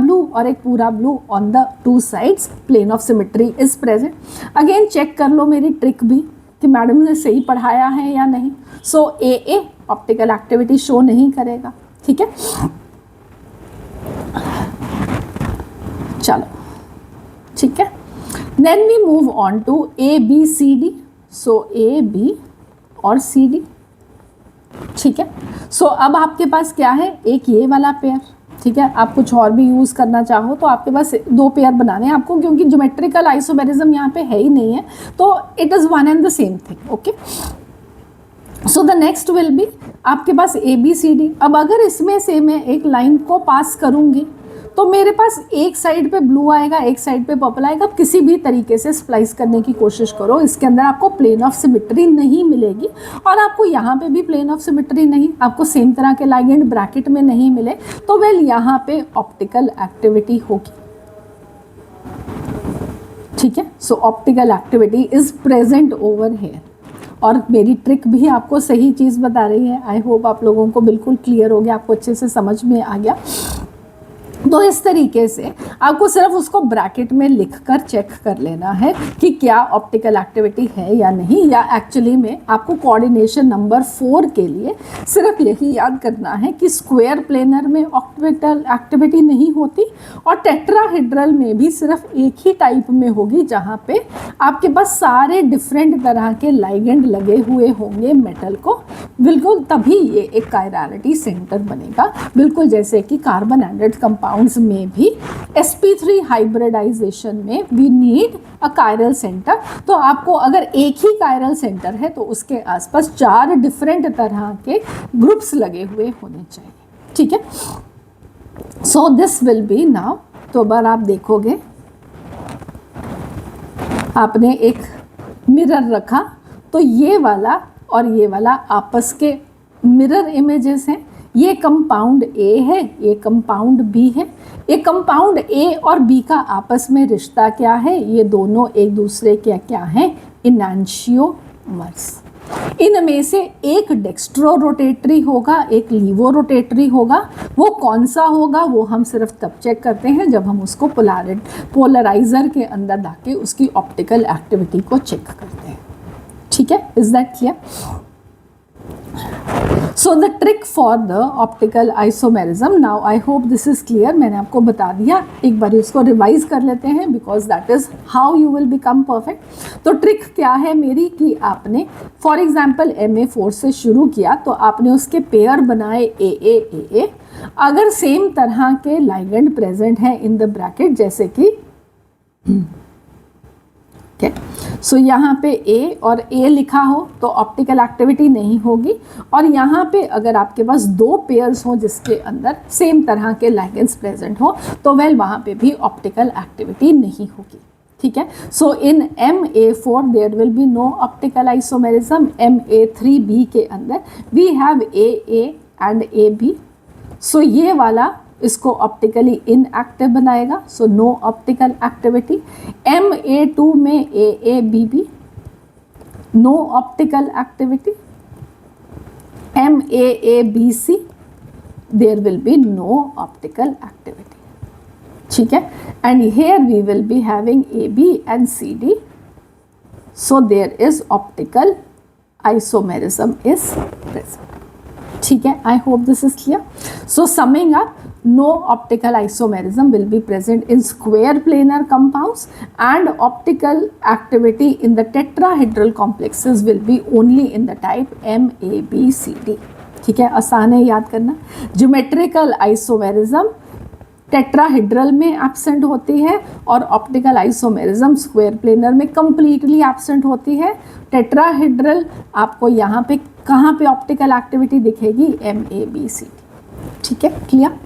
blue on the two sides, plane of symmetry is present. Again check कर लो मेरी ट्रिक भी कि मैडम ने सही पढ़ाया है या नहीं। So AA optical activity show नहीं करेगा, ठीक है। चलो ठीक है। Then we move on to ABCD। So AB और CD, ठीक है। सो अब आपके पास क्या है, एक ये वाला पेयर, ठीक है। आप कुछ और भी यूज़ करना चाहो तो आपके पास दो पेयर बनाने हैं आपको, क्योंकि ज्योमेट्रिकल आइसोमेरिज्म यहाँ पे है ही नहीं है, तो it is one and the same thing, okay. So the next will be आपके पास ABCD। अब अगर इसमें से मैं एक लाइन को पास करूँगी तो मेरे पास एक साइड पे ब्लू आएगा, एक साइड पे पर्पल आएगा। आप किसी भी तरीके से स्प्लाइस करने की कोशिश करो, इसके अंदर आपको प्लेन ऑफ सिमेट्री नहीं मिलेगी, और आपको यहाँ पे भी प्लेन ऑफ सिमेट्री नहीं, आपको सेम तरह के लाइगेंड ब्रैकेट में नहीं मिले, तो वेल यहाँ पे ऑप्टिकल एक्टिविटी होगी, ठीक है। So optical activity is present over here. और मेरी ट्रिक भी आपको सही चीज़ बता रही है। आई होप आप लोगों को बिल्कुल क्लियर हो गया, आपको अच्छे से समझ में आ गया। तो इस तरीके से आपको सिर्फ उसको ब्रैकेट में लिखकर चेक कर लेना है कि क्या ऑप्टिकल एक्टिविटी है या नहीं, या एक्चुअली में आपको कोऑर्डिनेशन नंबर 4 के लिए सिर्फ यही याद करना है कि स्क्वायर प्लेनर में ऑप्टिकल एक्टिविटी नहीं होती और टेट्राहेड्रल में भी सिर्फ एक ही टाइप में होगी, जहाँ पे आपके पास सारे डिफरेंट तरह के लाइगेंड लगे हुए होंगे मेटल को, बिल्कुल तभी ये एक कायरलिटी सेंटर बनेगा। बिल्कुल जैसे कि कार्बन एडेड कंपाउंड्स में भी sp3 हाइब्रिडाइजेशन में we need a chiral centre. तो आपको अगर एक ही कायरल सेंटर है तो उसके आसपास 4 डिफरेंट तरह के ग्रुप्स लगे हुए होने चाहिए, ठीक है। So this will be now, तो अगर आप देखोगे आपने एक मिरर रखा तो ये वाला और ये वाला आपस के मिरर इमेजेस हैं। ये कंपाउंड ए है, ये कंपाउंड बी है। ये कंपाउंड ए और बी का आपस में रिश्ता क्या है? ये दोनों एक दूसरे के क्या हैं? इनैंशियोमर्स। इनमें से एक डेक्स्ट्रो रोटेटरी होगा, एक लीवो रोटेटरी होगा। वो कौन सा होगा वो हम सिर्फ तब चेक करते हैं जब हम उसको पोलराइजर के अंदर डाके उसकी ऑप्टिकल एक्टिविटी को चेक करते हैं, ठीक है। Is that clear? So the trick for the optical isomerism, now I hope this is clear. मैंने आपको बता दिया, एक बार इसको रिवाइज कर लेते हैं because that is how you will become perfect. तो ट्रिक क्या है मेरी कि आपने फॉर एग्जाम्पल MA4 से शुरू किया तो आपने उसके पेयर बनाए AA। अगर सेम तरह के लाइगेंड प्रेजेंट हैं इन द ब्रैकेट, जैसे कि ओके, सो यहाँ पे A और A लिखा हो तो ऑप्टिकल एक्टिविटी नहीं होगी, और यहाँ पे अगर आपके पास 2 पेयर्स हो जिसके अंदर सेम तरह के लाइगेंड्स प्रेजेंट हो तो वेल वहाँ पे भी ऑप्टिकल एक्टिविटी नहीं होगी, ठीक है। So in MA4 there will be no optical isomerism. MA3B के अंदर we have AA and AB। So ये वाला इसको ऑप्टिकली इनएक्टिव बनाएगा, so no optical activity. MA2 में AABB, no optical activity. MAABC there will be no optical activity, ठीक है। And here we will be having AB and CD, so there is optical isomerism is present, ठीक है। I hope this is clear. So summing up, no optical isomerism will be present in square planar compounds, and optical activity in the tetrahedral complexes will be only in the type MABCD, ठीक है। आसान है याद करना। Geometrical isomerism tetrahedral में absent होती है और ऑप्टिकल आइसोमेरिज्म स्क्वायर प्लेनर में कंप्लीटली एब्सेंट होती है। टेट्राहेड्रल आपको यहाँ पे कहाँ पे ऑप्टिकल एक्टिविटी दिखेगी? MABCD, ठीक है। क्लियर?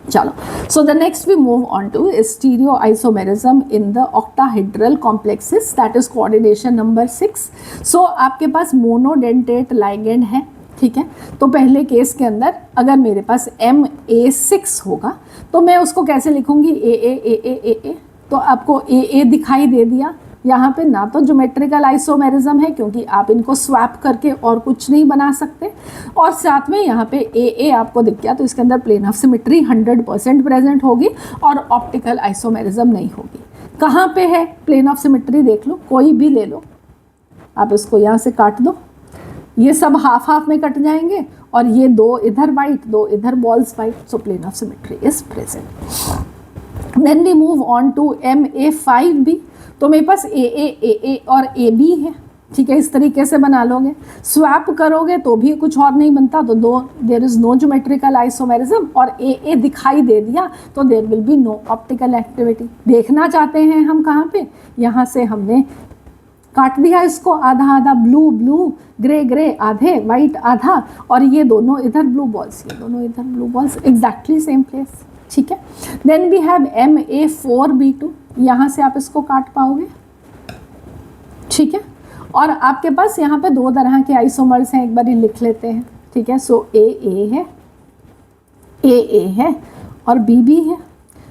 चलो, so the next we move on to stereo isomerism in the octahedral complexes, that is coordination number 6। सो आपके पास मोनोडेंटेट लाइगेंड है, ठीक है। तो पहले केस के अंदर अगर मेरे पास MA6 होगा तो मैं उसको कैसे लिखूंगी? AA। तो आपको AA दिखाई दे दिया यहाँ पे, ना तो ज्योमेट्रिकल आइसोमेरिज्म है क्योंकि आप इनको स्वैप करके और कुछ नहीं बना सकते, और साथ में यहाँ पे AA आपको दिख गया तो इसके अंदर प्लेन ऑफ सिमेट्री 100% प्रेजेंट होगी और ऑप्टिकल आइसोमेरिज्म नहीं होगी। कहाँ पे है प्लेन ऑफ सिमेट्री? देख लो, कोई भी ले लो आप, इसको यहाँ से काट दो, ये सब हाफ हाफ में कट जाएंगे और ये 2 इधर वाइट 2 इधर balls white, so plane of symmetry is present. Then we move on to MA5B। तो मेरे पास AA और AB है, ठीक है। इस तरीके से बना लोगे, स्वैप करोगे तो भी कुछ और नहीं बनता, तो there is no geometrical isomerism, और AA दिखाई दे दिया तो there will be no optical activity. देखना चाहते हैं हम कहाँ पे? यहाँ से हमने काट दिया इसको आधा आधा, ब्लू ब्लू, ग्रे ग्रे आधे, वाइट आधा, और ये दोनों इधर ब्लू बॉल्स, ये दोनों इधर blue balls, exactly same place, ठीक है। देन वी हैव MA4B2, यहाँ से आप इसको काट पाओगे, ठीक है। और आपके पास यहाँ पे 2 तरह के आइसोमर्स हैं, एक बार लिख लेते हैं, ठीक है। सो AA है और BB है।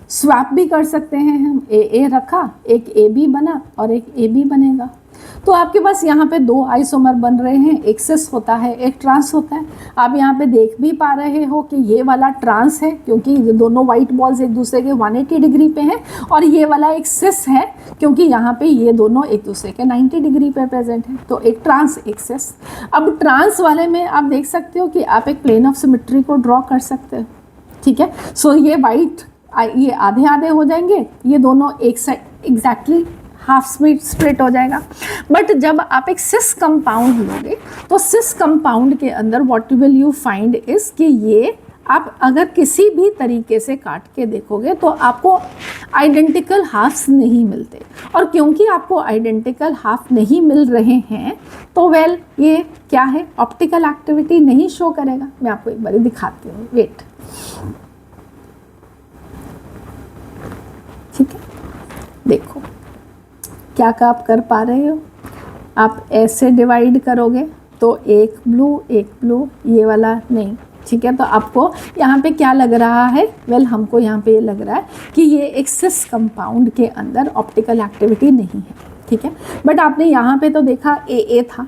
स्वैप भी कर सकते हैं हम, AA रखा, एक AB बना और एक AB बनेगा। तो आपके पास यहाँ पे दो आइसोमर बन रहे हैं, एक सिस होता है एक ट्रांस होता है। आप यहाँ पे देख भी पा रहे हो कि ये वाला ट्रांस है क्योंकि ये दोनों वाइट बॉल्स एक दूसरे के 180 डिग्री पे हैं, और ये वाला एक सिस है क्योंकि यहाँ पे ये दोनों एक दूसरे के 90 डिग्री पे प्रेजेंट है। तो एक ट्रांस एक सिस। अब ट्रांस वाले में आप देख सकते हो कि आप एक प्लेन ऑफ सिमेट्री को ड्रॉ कर सकते हो, ठीक है। सो ये वाइट ये आधे आधे हो जाएंगे, ये दोनों एक साइड एग्जैक्टली हाफ स्प्लिट हो जाएगा। बट जब आप एक सिस कंपाउंड लोगे तो सिस कंपाउंड के अंदर what will you find is कि ये आप अगर किसी भी तरीके से काट के देखोगे तो आपको आइडेंटिकल हाफ्स नहीं मिलते, और क्योंकि आपको आइडेंटिकल हाफ नहीं मिल रहे हैं तो वेल ये क्या है, ऑप्टिकल एक्टिविटी नहीं शो करेगा। मैं आपको एक बार दिखाती हूँ, वेट, ठीक है। देखो क्या आप कर पा रहे हो, आप ऐसे डिवाइड करोगे तो एक ब्लू ये वाला नहीं, ठीक है। तो आपको यहाँ पे क्या लग रहा है, वेल हमको यहाँ पे ये लग रहा है कि ये एक सिस कंपाउंड के अंदर ऑप्टिकल एक्टिविटी नहीं है, ठीक है। बट आपने यहाँ पे तो देखा ए था,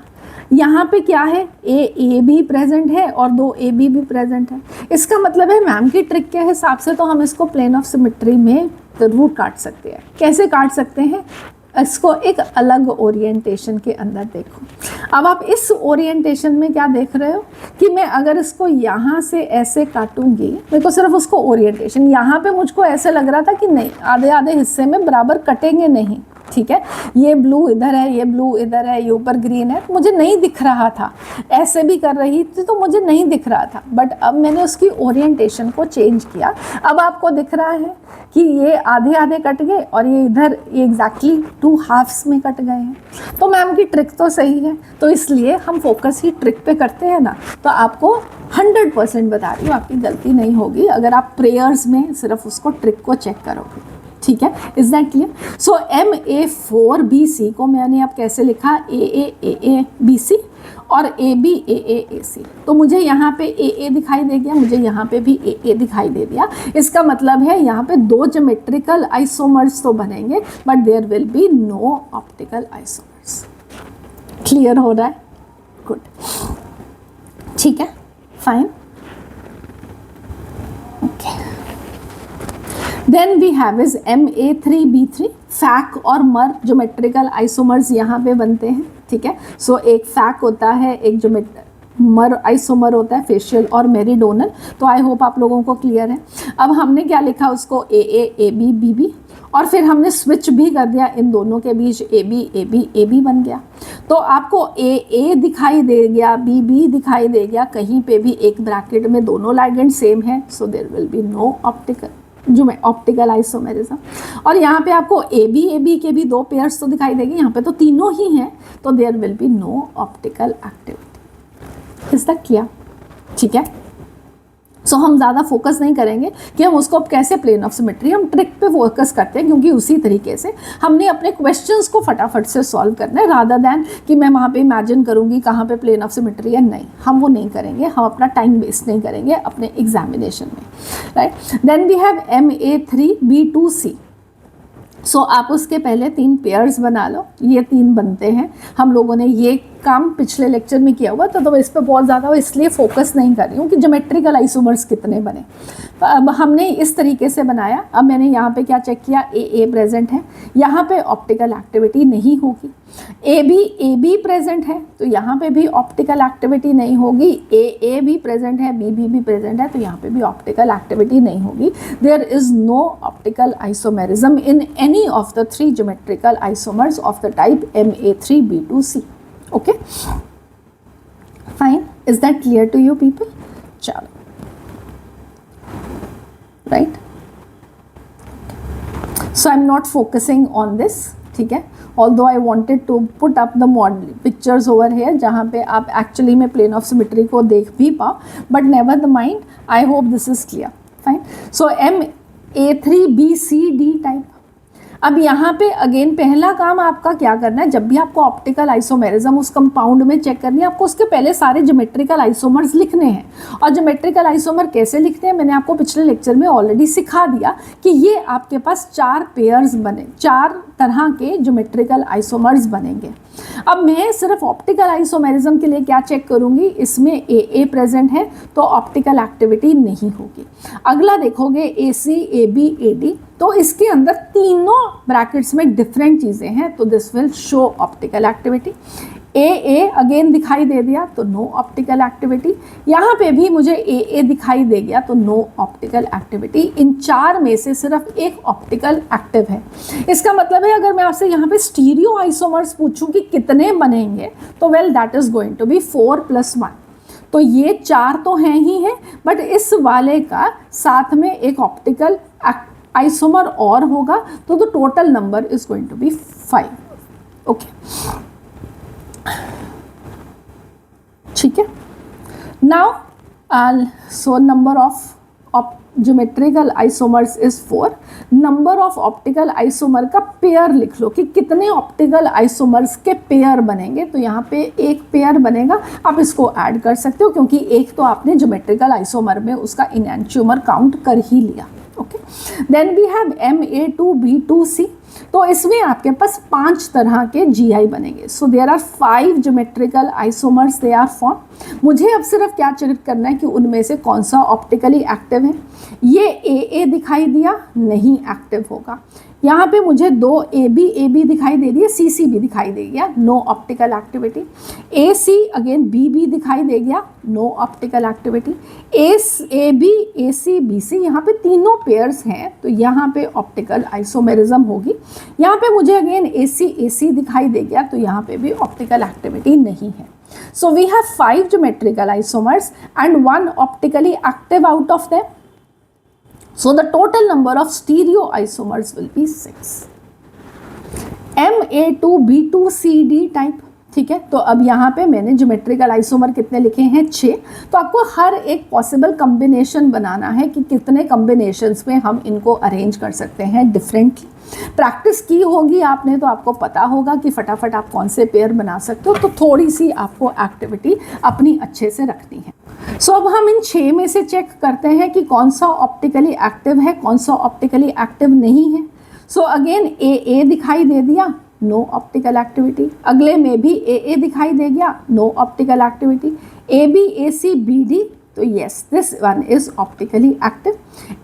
यहाँ पे क्या है, ए भी प्रेजेंट है और दो ए बी भी प्रेजेंट है। इसका मतलब है मैम की ट्रिक के हिसाब से तो हम इसको प्लेन ऑफ सिमेट्री में ज़रूर काट सकते हैं। कैसे काट सकते हैं, इसको एक अलग ओरिएंटेशन के अंदर देखो। अब आप इस ओरिएंटेशन में क्या देख रहे हो कि मैं अगर इसको यहाँ से ऐसे काटूंगी, मेरे को सिर्फ उसको ओरिएंटेशन, यहाँ पे मुझको ऐसे लग रहा था कि नहीं आधे आधे हिस्से में बराबर कटेंगे नहीं, ठीक है। ये ब्लू इधर है, ये ब्लू इधर है, ये ऊपर ग्रीन है, मुझे नहीं दिख रहा था। ऐसे भी कर रही थी तो मुझे नहीं दिख रहा था, बट अब मैंने उसकी ओरिएंटेशन को चेंज किया। अब आपको दिख रहा है कि ये आधे आधे कट गए और ये इधर ये एग्जैक्टली 2 हाफ्स में कट गए हैं। तो मैम की ट्रिक तो सही है, तो इसलिए हम फोकस ही ट्रिक पे करते हैं ना। तो आपको 100% बता रही हूँ, आपकी गलती नहीं होगी अगर आप प्रेयर्स में सिर्फ उसको ट्रिक को चेक करोगे, ठीक है। Is that clear? So MA4BC को मैंने अब कैसे लिखा, AA और AB तो मुझे यहाँ पे AA दिखाई दे गया, मुझे यहाँ पे भी AA दिखाई दे दिया। इसका मतलब है यहाँ पे दो ज्योमेट्रिकल आइसोमर्स तो बनेंगे but there will be no optical isomers. Clear हो रहा है? गुड, ठीक है, fine, okay. Then we have is MA3B3, fac और मर ज्योमेट्रिकल आइसोमर्स यहाँ पे बनते हैं, ठीक है। सो एक फैक होता है, एक मर आइसोमर होता है फेशियल और मेरिडोनल। तो आई होप आप लोगों को क्लियर है। अब हमने क्या लिखा उसको AA AB BB, और फिर हमने स्विच भी कर दिया इन दोनों के बीच, AB बन गया। तो आपको AA दिखाई दे गया, BB दिखाई दे गया, कहीं पे भी एक ब्रैकेट में दोनों लाइगेंड सेम है, so there will be no optical isomerism. और यहाँ पे आपको AB के भी दो पेयर्स तो दिखाई देंगे, यहाँ पे तो तीनों ही हैं, तो there will be no optical activity. Is that clear? ठीक है। सो हम ज़्यादा फोकस नहीं करेंगे कि हम उसको कैसे प्लेन ऑफ सिमेट्री, हम ट्रिक पे फोकस करते हैं क्योंकि उसी तरीके से हमने अपने क्वेश्चंस को फटाफट से सॉल्व करना है, रादर दैन कि मैं वहाँ पे इमेजिन करूँगी कहाँ पे प्लेन ऑफ सिमेट्री है। नहीं, हम वो नहीं करेंगे, हम अपना टाइम वेस्ट नहीं करेंगे अपने एग्जामिनेशन में, right. Then we have MA3B2C। So आप उसके पहले 3 पेयर्स बना लो, ये 3 बनते हैं। हम लोगों ने ये काम पिछले लेक्चर में किया हुआ, तो इस पर बहुत ज़्यादा इसलिए फोकस नहीं कर रही हूँ कि ज्योमेट्रिकल आइसोमर्स कितने बने। अब हमने इस तरीके से बनाया। अब मैंने यहाँ पे क्या चेक किया, AA प्रेजेंट है, यहाँ पे ऑप्टिकल एक्टिविटी नहीं होगी। AB प्रेजेंट है तो यहाँ पे भी ऑप्टिकल एक्टिविटी नहीं होगी। AA भी प्रेजेंट है, BB भी प्रेजेंट है, तो यहाँ पे भी ऑप्टिकल एक्टिविटी नहीं होगी। There is no optical isomerism in any of the 3 geometrical isomers of the type MA3B2C। Okay, fine. Is that clear to you people? चलो, right? So I'm not focusing on this, ठीक है। Although I wanted to put up the model pictures over here जहाँ पे आप actually में plane of symmetry को देख भी पाओ, but never the mind. I hope this is clear. Fine. So MA3BCD type। अब यहाँ पे अगेन पहला काम आपका क्या करना है, जब भी आपको ऑप्टिकल आइसोमेरिज्म उस कंपाउंड में चेक करनी है, आपको उसके पहले सारे ज्योमेट्रिकल आइसोमर्स लिखने हैं। और ज्योमेट्रिकल आइसोमर कैसे लिखते हैं मैंने आपको पिछले लेक्चर में ऑलरेडी सिखा दिया कि ये आपके पास 4 पेयर्स बने, 4 तरह के ज्योमेट्रिकल आइसोमर्स बनेंगे। अब मैं सिर्फ ऑप्टिकल आइसोमेरिज्म के लिए क्या चेक करूंगी, इसमें ए प्रेजेंट है तो ऑप्टिकल एक्टिविटी नहीं होगी। अगला देखोगे AC, AB, AD, तो इसके अंदर तीनों ब्रैकेट्स में डिफरेंट चीज़ें हैं तो this will show optical activity. A again दिखाई दे दिया तो नो ऑप्टिकल एक्टिविटी। यहाँ पे भी मुझे ए दिखाई दे गया तो नो ऑप्टिकल एक्टिविटी। इन चार में से सिर्फ एक ऑप्टिकल एक्टिव है। इसका मतलब है अगर मैं आपसे यहाँ पे स्टीरियो आइसोमर्स पूछूं कि कितने बनेंगे तो well that is going to be 4 + 1। तो ये 4 तो हैं ही हैं, बट इस वाले का साथ में एक ऑप्टिकल आइसोमर और होगा तो the total number is going to be 5। Okay, ठीक है। Now so number of geometrical isomers is 4। Number of optical isomer का पेयर लिख लो कि कितने ऑप्टिकल आइसोमर्स के पेयर बनेंगे। तो यहाँ पे एक पेयर बनेगा, आप इसको ऐड कर सकते हो क्योंकि एक तो आपने ज्योमेट्रिकल आइसोमर में उसका इनैंशियोमर काउंट कर ही लिया। Okay, then we have MA2B2C। तो इसमें आपके पास 5 तरह के GI बनेंगे। So there are 5 geometrical isomers they are form. मुझे अब सिर्फ क्या चेक करना है कि उनमें से कौन सा ऑप्टिकली एक्टिव है। ये AA दिखाई दिया, नहीं एक्टिव होगा। यहाँ पे मुझे 2 AB दिखाई दे दिया, CC भी दिखाई दे गया, no optical activity. AC again BB दिखाई दे गया, no optical activity. AB, AC, BC यहाँ पे तीनों पेयर्स हैं तो यहाँ पे ऑप्टिकल आइसोमेरिज्म होगी। यहाँ पे मुझे अगेन AC दिखाई दे गया तो यहाँ पे भी ऑप्टिकल एक्टिविटी नहीं है। So we have 5 geometrical isomers and 1 optically active out of them. So the total number of stereoisomers will be 6. MA2B2CD type, ठीक है। तो अब यहाँ पे मैंने ज्योमेट्रिकल आइसोमर कितने लिखे हैं, 6। तो आपको हर एक पॉसिबल कम्बिनेशन बनाना है कि कितने कम्बिनेशंस में हम इनको अरेंज कर सकते हैं डिफरेंटली। प्रैक्टिस की होगी आपने तो आपको पता होगा कि फटाफट आप कौन से पेयर बना सकते हो। तो थोड़ी सी आपको एक्टिविटी अपनी अच्छे से रखनी है। सो अब हम इन 6 में से चेक करते हैं कि कौन सा ऑप्टिकली एक्टिव है, कौन सा ऑप्टिकली एक्टिव नहीं है। सो अगेन AA दिखाई दे दिया, नो ऑप्टिकल एक्टिविटी। अगले में भी AA दिखाई दे गया, no optical activity. AB, AC, BD, तो yes this one is optically active.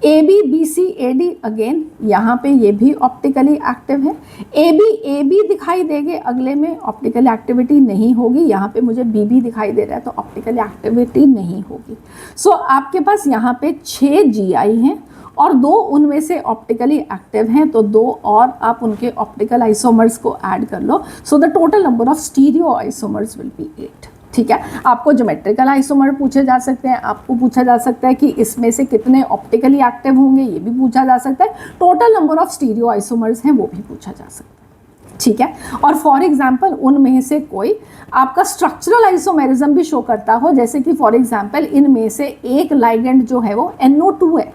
AB, BC, AD again यहाँ पे ये भी ऑप्टिकली एक्टिव है। AB दिखाई देंगे, अगले में ऑप्टिकल एक्टिविटी नहीं होगी। यहाँ पे मुझे BB दिखाई दे रहा है तो ऑप्टिकल एक्टिविटी नहीं होगी। सो आपके पास यहाँ पे 6 GI हैं और 2 उनमें से ऑप्टिकली एक्टिव हैं तो 2 और आप उनके ऑप्टिकल आइसोमर्स को ऐड कर लो। So the total number of stereo isomers will be 8। ठीक है, आपको ज्योमेट्रिकल आइसोमर पूछे जा सकते हैं, आपको पूछा जा सकता है कि इसमें से कितने ऑप्टिकली एक्टिव होंगे, ये भी पूछा जा सकता है। Total number of stereo isomers हैं वो भी पूछा जा सकता है। ठीक है, और फॉर एग्जाम्पल उनमें से कोई आपका स्ट्रक्चरल आइसोमेरिज्म भी शो करता हो, जैसे कि फॉर एग्जाम्पल इनमें से एक लाइगेंड जो है वो NO2 है,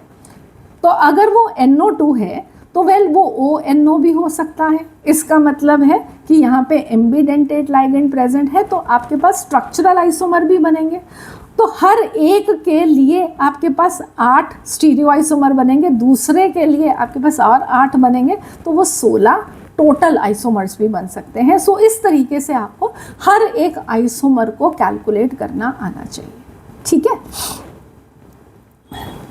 तो अगर वो NO2 है तो वेल वो ONO भी हो सकता है। इसका मतलब है कि यहाँ पे एम्बिडेंटेट लाइगेंड प्रेजेंट है तो आपके पास स्ट्रक्चरल आइसोमर भी बनेंगे। तो हर एक के लिए आपके पास 8 स्टीरियो आइसोमर बनेंगे, दूसरे के लिए आपके पास और 8 बनेंगे, तो वो 16 टोटल आइसोमर्स भी बन सकते हैं। सो इस तरीके से आपको हर एक आइसोमर को कैलकुलेट करना आना चाहिए। ठीक है,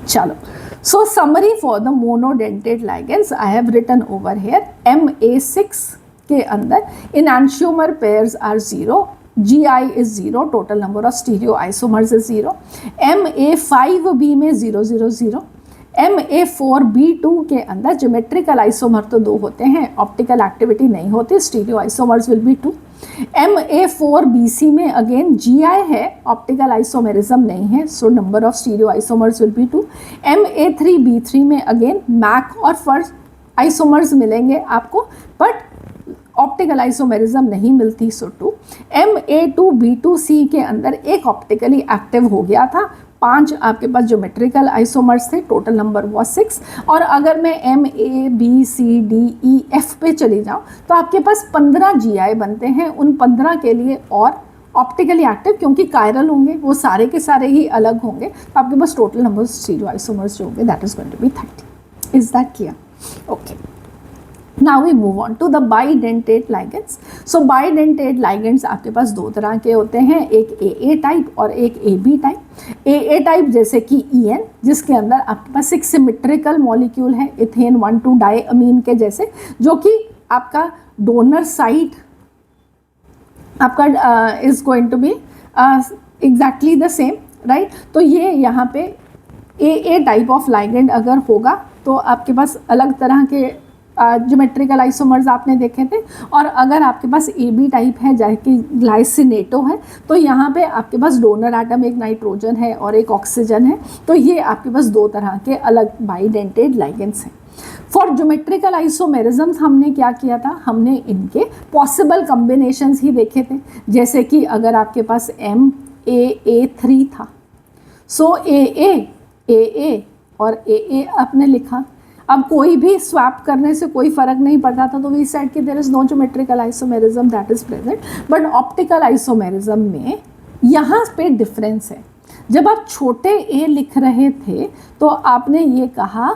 चलो। So summary for the monodentate ligands I have written over here. MA6 के अंदर enantiomer pairs are 0, GI is 0, total number of stereoisomers is 0. MA5B में 0 0 0. MA4B2 के अंदर ज्योमेट्रिकल आइसोमर तो 2 होते हैं, ऑप्टिकल एक्टिविटी नहीं होती, stereo isomers will B 2. MA4BC में अगेन GI है, ऑप्टिकल आइसोमेरिज्म नहीं है, सो number of stereo isomers will B 2. MA3B3 में अगेन मैक और फर्स्ट आइसोमर्स मिलेंगे आपको, बट ऑप्टिकल आइसोमेरिज्म नहीं मिलती, सो 2. MA2B2C के अंदर एक ऑप्टिकली एक्टिव हो गया था, 5 आपके पास ज्योमेट्रिकल आइसोमर्स थे, टोटल नंबर वॉज 6. और अगर मैं MABCDEF पे चली जाऊँ तो आपके पास 15 GI बनते हैं। उन 15 के लिए और ऑप्टिकली एक्टिव क्योंकि कायरल होंगे, वो सारे के सारे ही अलग होंगे, तो आपके पास टोटल नंबर स्टीरियो आइसोमर्स जो होंगे that is going to be 30. Is that clear? Okay, now we move on to the bidentate ligands. So bidentate ligands आपके पास दो तरह के होते हैं, एक AA टाइप और एक AB टाइप। AA टाइप जैसे कि EN, जिसके अंदर आपके पास एक सिमेट्रिकल मॉलिक्यूल है इथेन 1,2 डाइअमीन के जैसे, जो कि आपका डोनर साइट आपका is going to be exactly the same, right. तो ये यहाँ पे AA टाइप ऑफ लाइगेंड अगर होगा तो आपके पास अलग तरह के ज्योमेट्रिकल आइसोमर्स आपने देखे थे, और अगर आपके पास AB टाइप है जैसे कि ग्लाइसिनेटो है, तो यहाँ पे आपके पास डोनर एटम एक नाइट्रोजन है और एक ऑक्सीजन है। तो ये आपके पास दो तरह के अलग बाइडेंटेड लाइगेंड्स हैं। फॉर ज्योमेट्रिकल आइसोमेरिज्म्स हमने क्या किया था, हमने इनके पॉसिबल कॉम्बिनेशंस ही देखे थे। जैसे कि अगर आपके पास MAA3 था, सो AA और AA आपने लिखा। अब कोई भी स्वैप करने से कोई फर्क नहीं पड़ता था, तो वी सेड कि there is no geometrical isomerism that is present. But optical isomerism में यहाँ पे डिफरेंस है। जब आप छोटे a लिख रहे थे तो आपने ये कहा,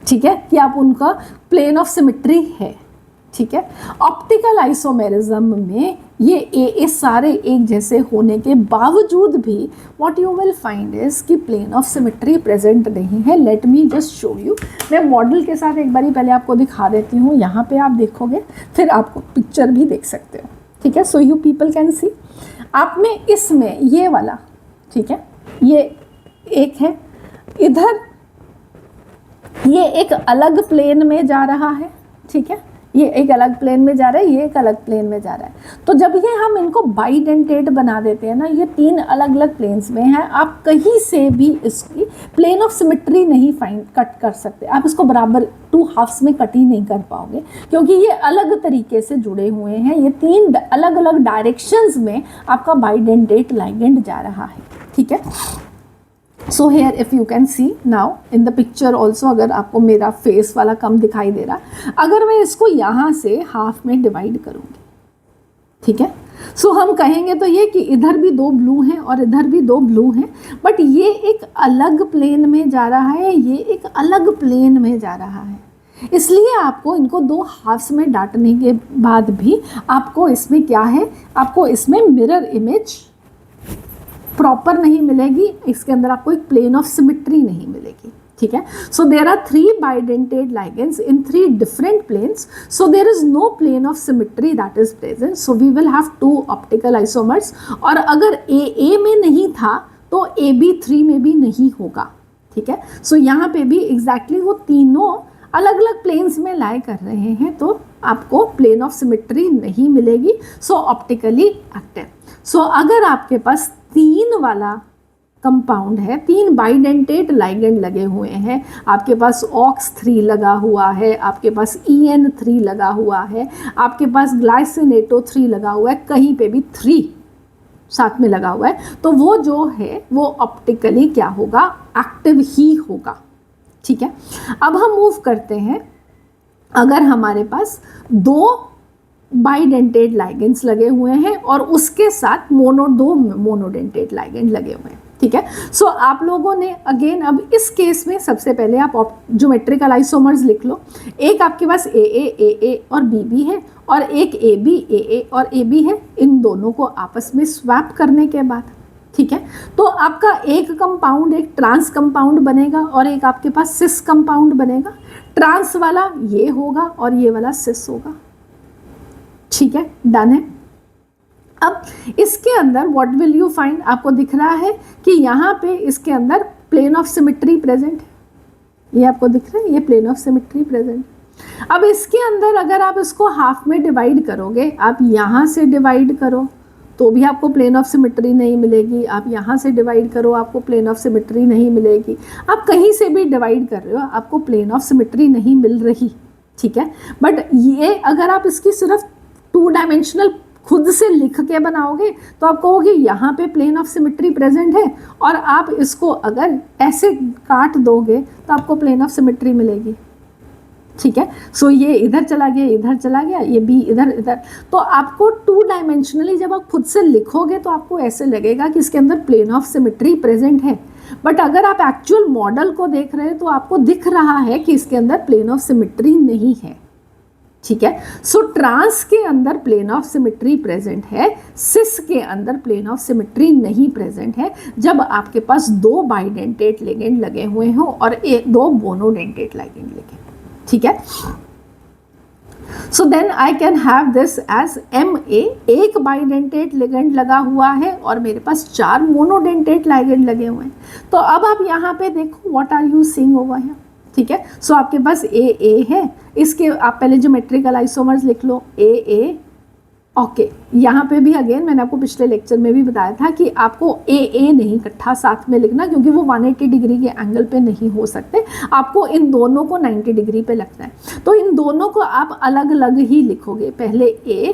ठीक है, कि आप उनका प्लेन ऑफ सिमेट्री है, ठीक है। ऑप्टिकल आइसोमेरिज्म में ये AA सारे एक जैसे होने के बावजूद भी what you will find is कि प्लेन ऑफ सिमेट्री प्रेजेंट नहीं है। Let me just show you. मैं मॉडल के साथ एक बारी पहले आपको दिखा देती हूँ। यहाँ पे आप देखोगे, फिर आपको पिक्चर भी देख सकते हो, ठीक है। So you people can see. आप में इसमें ये वाला, ठीक है, ये एक है, इधर ये एक अलग प्लेन में जा रहा है, ठीक है, ये एक अलग प्लेन में जा रहा है, ये एक अलग प्लेन में जा रहा है। तो जब ये हम इनको बाइडेंटेट बना देते हैं ना, ये तीन अलग अलग प्लेन्स में है, आप कहीं से भी इसकी प्लेन ऑफ सिमेट्री नहीं कट कर सकते। आप इसको बराबर 2 हाफ्स में कट ही नहीं कर पाओगे, क्योंकि ये अलग तरीके से जुड़े हुए हैं। ये तीन अलग अलग डायरेक्शंस में आपका बाइडेंटेट लाइगेंड जा रहा है, ठीक है। So here if you can see now in the picture also, अगर आपको मेरा फेस वाला कम दिखाई दे रहा, अगर मैं इसको यहाँ से हाफ में डिवाइड करूँगी, ठीक है, सो हम कहेंगे तो ये कि इधर भी 2 ब्लू हैं और इधर भी 2 ब्लू हैं, बट ये एक अलग प्लेन में जा रहा है, ये एक अलग प्लेन में जा रहा है। इसलिए आपको इनको 2 हाफ्स में डांटने के बाद भी आपको इसमें क्या है, आपको इसमें मिरर इमेज प्रॉपर नहीं मिलेगी, इसके अंदर आपको एक प्लेन ऑफ सिमेट्री नहीं मिलेगी, ठीक है। So there are 3 bidentate ligands in 3 different planes, so there is no plane of symmetry that is present, so we will have 2 optical isomers. और अगर AA में नहीं था तो AB3 में भी नहीं होगा, ठीक है। सो यहाँ पे भी एग्जैक्टली वो तीनों अलग अलग प्लेन्स में लाई कर रहे हैं, तो आपको प्लेन ऑफ सिमेट्री नहीं मिलेगी, सो ऑप्टिकली एक्टिव। सो अगर आपके पास 3 वाला कंपाउंड है, 3 बाइडेंटेट लाइगेंड लगे हुए हैं, आपके पास OX3 लगा हुआ है, आपके पास EN3 लगा हुआ है, आपके पास ग्लाइसिनेटो 3 लगा हुआ है, कहीं पे भी 3 साथ में लगा हुआ है, तो वो जो है वो ऑप्टिकली क्या होगा, एक्टिव ही होगा, ठीक है। अब हम मूव करते हैं, अगर हमारे पास 2 बाइडेंटेड लाइगेंड्स लगे हुए हैं और उसके साथ 2 मोनोडेंटेड लाइगेंड लगे हुए हैं, ठीक है। सो आप लोगों ने अगेन अब इस केस में सबसे पहले आप ज्योमेट्रिकल आइसोमर्स लिख लो। एक आपके पास AA और BB है, और एक AB AA और AB है। इन दोनों को आपस में स्वैप करने के बाद, ठीक है, तो आपका एक कंपाउंड एक ट्रांस कंपाउंड बनेगा और एक आपके पास सिस कंपाउंड बनेगा। ट्रांस वाला ये होगा और ये वाला सिस होगा, ठीक है, डन है। अब इसके अंदर व्हाट विल यू फाइंड, आपको दिख रहा है कि यहाँ पे इसके अंदर प्लेन ऑफ सिमेट्री प्रेजेंट है, ये आपको दिख रहा है, ये प्लेन ऑफ सिमेट्री प्रेजेंट। अब इसके अंदर अगर आप इसको हाफ में डिवाइड करोगे, आप यहाँ से डिवाइड करो तो भी आपको प्लेन ऑफ सिमेट्री नहीं मिलेगी, आप यहाँ से डिवाइड करो आपको प्लेन ऑफ सिमेट्री नहीं मिलेगी, आप कहीं से भी डिवाइड कर रहे हो आपको प्लेन ऑफ सिमेट्री नहीं मिल रही, ठीक है। बट ये अगर आप इसकी सिर्फ 2 डायमेंशनल खुद से लिख के बनाओगे तो आप कहोगे यहाँ पे प्लेन ऑफ सिमेट्री प्रेजेंट है, और आप इसको अगर ऐसे काट दोगे तो आपको प्लेन ऑफ सिमेट्री मिलेगी, ठीक है। सो ये इधर चला गया, इधर चला गया, ये भी इधर इधर, तो आपको 2 डायमेंशनली जब आप खुद से लिखोगे तो आपको ऐसे लगेगा कि इसके अंदर प्लेन ऑफ सिमेट्री प्रेजेंट है। बट अगर आप एक्चुअल मॉडल को देख रहे हैं तो आपको दिख रहा है कि इसके अंदर प्लेन ऑफ सिमेट्री नहीं है, ठीक है। सो ट्रांस के अंदर प्लेन ऑफ सिमेट्री प्रेजेंट है, सिस के अंदर प्लेन ऑफ सिमेट्री नहीं प्रेजेंट है जब आपके पास दो बाइडेंटेट लिगेंड लगे हुए हों और दो मोनोडेंटेट लिगेंड लगे, ठीक है। So then I can have this as MA, एक बाइडेंटेट लिगेंड लगा हुआ है और मेरे पास 4 मोनोडेंटेट लिगेंड लगे हुए हैं। तो अब आप यहाँ पे देखो what are you seeing over here, ठीक है। सो आपके पास AA है, इसके आप पहले ज्योमेट्रिकल आइसोमर्स लिख लो AA, ओके। यहाँ पे भी अगेन मैंने आपको पिछले लेक्चर में भी बताया था कि आपको AA नहीं इकट्ठा साथ में लिखना, क्योंकि वो 180 डिग्री के एंगल पे नहीं हो सकते, आपको इन दोनों को 90 डिग्री पे लगना है। तो इन दोनों को आप अलग अलग ही लिखोगे, पहले A,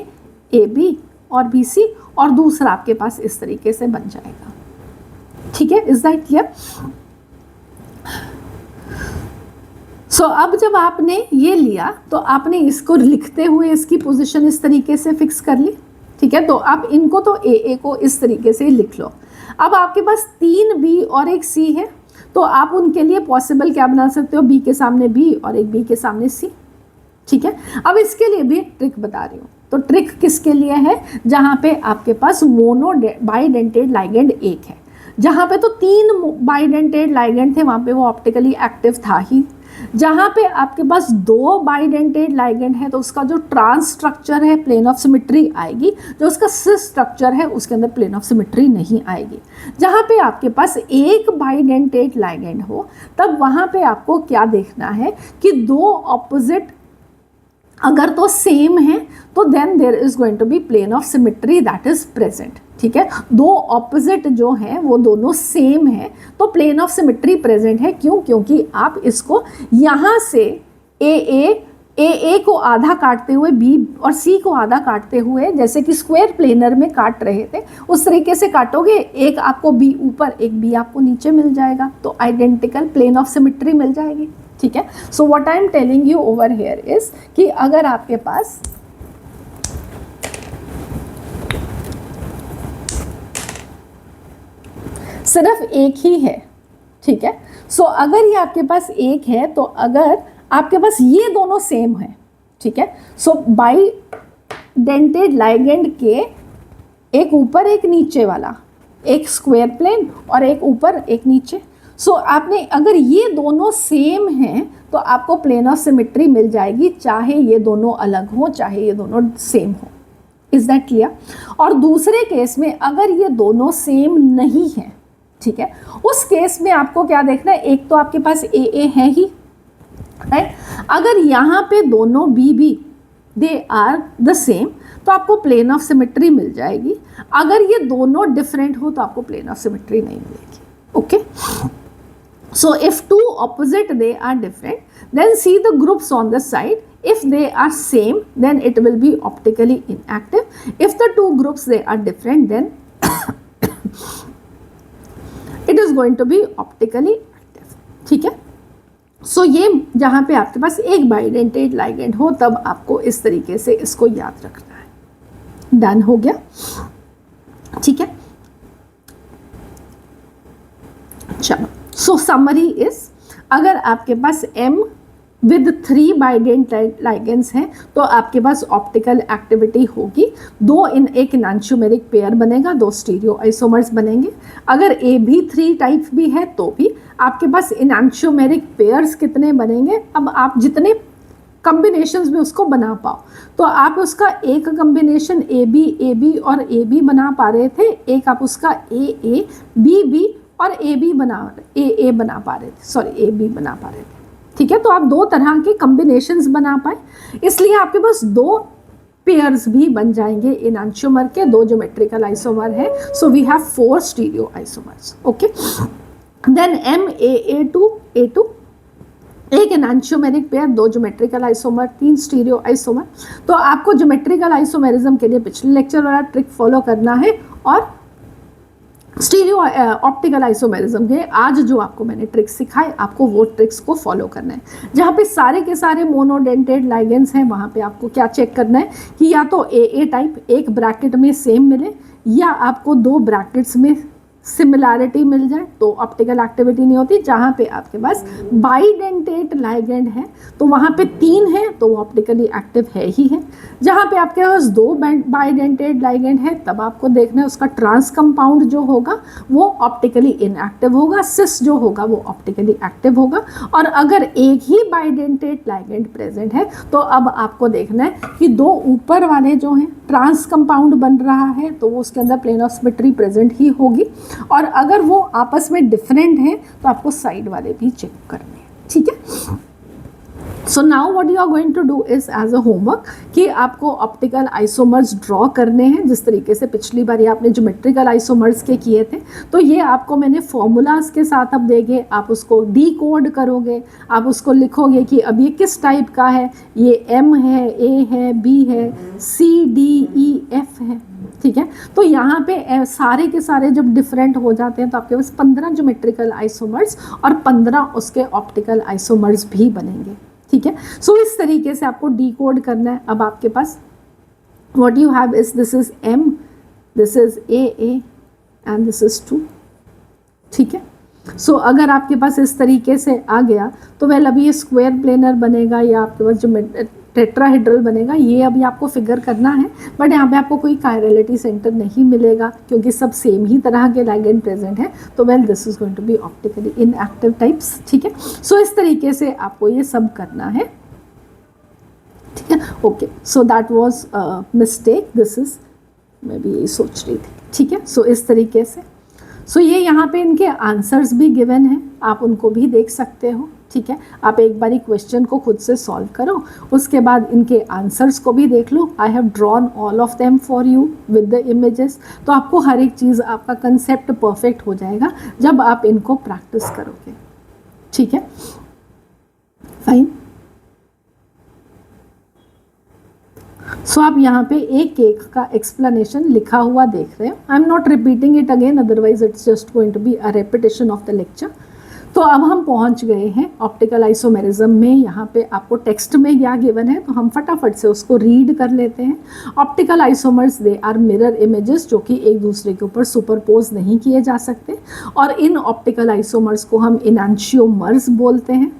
AB और BC, और दूसरा आपके पास इस तरीके से बन जाएगा, ठीक है। Is that clear? सो अब जब आपने ये लिया तो आपने इसको लिखते हुए इसकी पोजीशन इस तरीके से फिक्स कर ली, ठीक है। तो आप इनको तो AA को इस तरीके से लिख लो। अब आपके पास 3 B और एक C है, तो आप उनके लिए पॉसिबल क्या बना सकते हो, B के सामने B और एक B के सामने C, ठीक है। अब इसके लिए भी ट्रिक बता रही हूँ। तो ट्रिक किसके लिए है, जहाँ पे आपके पास मोनो बाइडेंटेड लाइगेंड एक है, जहाँ पे तो 3 बाइडेंटेड लाइगेंड थे वहाँ पे वो ऑप्टिकली एक्टिव था ही। जहाँ पे आपके पास 2 बाइडेंटेड लाइगेंड है तो उसका जो ट्रांस स्ट्रक्चर है प्लेन ऑफ सिमेट्री आएगी, जो उसका सिस स्ट्रक्चर है उसके अंदर प्लेन ऑफ सिमेट्री नहीं आएगी। जहाँ पे आपके पास एक बाइडेंटेड लाइगेंड हो तब वहाँ पे आपको क्या देखना है कि 2 ऑपोजिट अगर तो सेम है तो then there is going to be plane of symmetry that is present, ठीक है। 2 ऑपोजिट जो हैं वो दोनों सेम है तो प्लेन ऑफ सिमेट्री प्रेजेंट है। क्यों? क्योंकि आप इसको यहाँ से AA को आधा काटते हुए B और C को आधा काटते हुए, जैसे कि स्क्वायर प्लेनर में काट रहे थे उस तरीके से काटोगे, एक आपको B ऊपर एक B आपको नीचे मिल जाएगा, तो आइडेंटिकल प्लेन ऑफ सिमेट्री मिल जाएगी, ठीक है। So what I am telling you over here is कि अगर आपके पास सिर्फ एक ही है, ठीक है। सो अगर ये आपके पास एक है तो अगर आपके पास ये दोनों सेम है, ठीक है। सो बाइडेंटेड लाइगेंड के एक ऊपर एक नीचे वाला, एक स्क्वायर प्लेन और एक ऊपर एक नीचे। सो आपने अगर ये दोनों सेम हैं तो आपको प्लेन ऑफ सिमेट्री मिल जाएगी, चाहे ये दोनों अलग हो चाहे ये दोनों सेम हो। Is that clear? और दूसरे केस में अगर ये दोनों सेम नहीं है, ठीक है, उस केस में आपको क्या देखना है, एक तो आपके पास AA है ही, राइट। अगर यहाँ पे दोनों BB they are the same तो आपको प्लेन ऑफ सिमेट्री मिल जाएगी। अगर ये दोनों डिफरेंट हो तो आपको प्लेन ऑफ सिमेट्री नहीं मिलेगी, okay. So if 2 opposite they are different, then see the groups on the side. If they are same, then it will be optically inactive. If the 2 groups they are different, then it is going to be optically active, ठीक है। सो ये जहाँ पे आपके पास एक bidentate ligand हो तब आपको इस तरीके से इसको याद रखना है। डन हो गया, ठीक है। चलो, सो समरी इज, अगर आपके पास M विद 3 बाइडेंटेड लाइगेंड्स हैं तो आपके पास ऑप्टिकल एक्टिविटी होगी, 2 इन एक एनांशियोमेरिक पेयर बनेगा, 2 स्टीरियो आइसोमर्स बनेंगे। अगर A भी 3 टाइप भी है तो भी आपके पास एनांशियोमेरिक पेयर्स कितने बनेंगे, अब आप जितने कम्बिनेशंस में उसको बना पाओ, तो आप उसका एक कम्बिनेशन AB और AB बना पा रहे थे, एक आप उसका AA BB और AB बना पा रहे थे, सॉरी AB बना पा रहे थे, ठीक है। तो आप 2 तरह के कम्बिनेशंस बना पाए, इसलिए आपके पास 2 पेयर्स भी बन जाएंगे एनांशियोमर के, 2 ज्योमेट्रिकल आइसोमर है। So we have 4 stereo isomers, okay. Then MAA2A2 एक enantiomeric pair, 2 geometrical isomer, 3 stereo isomer. तो आपको ज्योमेट्रिकल आइसोमेरिज्म के लिए पिछले लेक्चर वाला ट्रिक फॉलो करना है और स्टीरियो ऑप्टिकल आइसोमेरिज्म के आज जो आपको मैंने ट्रिक्स सिखाए आपको वो ट्रिक्स को फॉलो करना है। जहाँ पे सारे के सारे मोनोडेंटेड लाइगेंड्स हैं वहाँ पे आपको क्या चेक करना है कि या तो AA टाइप एक ब्रैकेट में सेम मिले या आपको 2 ब्रैकेट्स में सिमिलैरिटी मिल जाए तो ऑप्टिकल एक्टिविटी नहीं होती। जहाँ पे आपके पास बाइडेंटेट लाइगेंड है तो वहाँ पे 3 है तो वो ऑप्टिकली एक्टिव है ही है। जहाँ पे आपके पास 2 बाइडेंटेट लाइगेंड है तब आपको देखना है उसका ट्रांस कंपाउंड जो होगा वो ऑप्टिकली इनएक्टिव होगा, सिस जो होगा वो ऑप्टिकली एक्टिव होगा। और अगर एक ही बाइडेंटेट लाइगेंड प्रेजेंट है तो अब आपको देखना है कि 2 ऊपर वाले जो हैं ट्रांस कंपाउंड बन रहा है तो वो उसके अंदर प्लेन ऑफ सिमेट्री प्रेजेंट ही होगी, और अगर वो आपस में डिफरेंट है तो आपको साइड वाले भी चेक करने हैं, ठीक है। So now what you are going to do is as a homework कि आपको ऑप्टिकल आइसोमर्स ड्रॉ करने हैं जिस तरीके से पिछली बार आपने ज्योमेट्रिकल आइसोमर्स के किए थे। तो ये आपको मैंने फॉर्मूलाज के साथ अब देंगे, आप उसको डी कोड करोगे, आप उसको लिखोगे कि अब ये किस टाइप का है, ये एम है, ए है, बी है, सी डी ई एफ है, ठीक है। तो यहाँ पे सारे के सारे जब डिफरेंट हो जाते हैं तो आपके पास 15 ज्योमेट्रिकल आइसोमर्स और 15 उसके ऑप्टिकल आइसोमर्स भी बनेंगे, ठीक है। सो इस तरीके से आपको डिकोड करना है। अब आपके पास what you have is this is M, this is A and this is 2, ठीक है। सो अगर आपके पास इस तरीके से आ गया तो वेल अभी ये स्क्वायर प्लेनर बनेगा या आपके पास जो टेट्राहेड्रल बनेगा, ये अभी आपको फिगर करना है। बट यहाँ पे आपको कोई कायरलिटी सेंटर नहीं मिलेगा क्योंकि सब सेम ही तरह के लाइगेंड प्रेजेंट है। तो well this is going to be optically inactive types, ठीक है। सो इस तरीके से आपको ये सब करना है, ठीक है। Okay, so that was mistake, this is मैं भी यही सोच रही थी, ठीक है। सो इस तरीके से सो ये यहाँ पे इनके आंसर्स भी गिवन हैं, आप उनको भी देख सकते हो, ठीक है। आप एक बारी क्वेश्चन को खुद से सॉल्व करो, उसके बाद इनके आंसर्स को भी देख लो। I have drawn all of them for you with the images. तो आपको हर एक चीज़, आपका कंसेप्ट परफेक्ट हो जाएगा जब आप इनको प्रैक्टिस करोगे, ठीक है। फाइन। सो आप यहाँ पे एक केक का एक्सप्लेनेशन लिखा हुआ देख रहे हो। I am not repeating it again, otherwise it's just going to be a repetition of the lecture. तो अब हम पहुंच गए हैं ऑप्टिकल आइसोमेरिज्म में। यहाँ पे आपको टेक्स्ट में क्या गिवन है तो हम फटाफट से उसको रीड कर लेते हैं। Optical isomers they are mirror images जो कि एक दूसरे के ऊपर सुपरपोज नहीं किए जा सकते, और इन ऑप्टिकल आइसोमर्स को हम इनैंशियोमर्स बोलते हैं।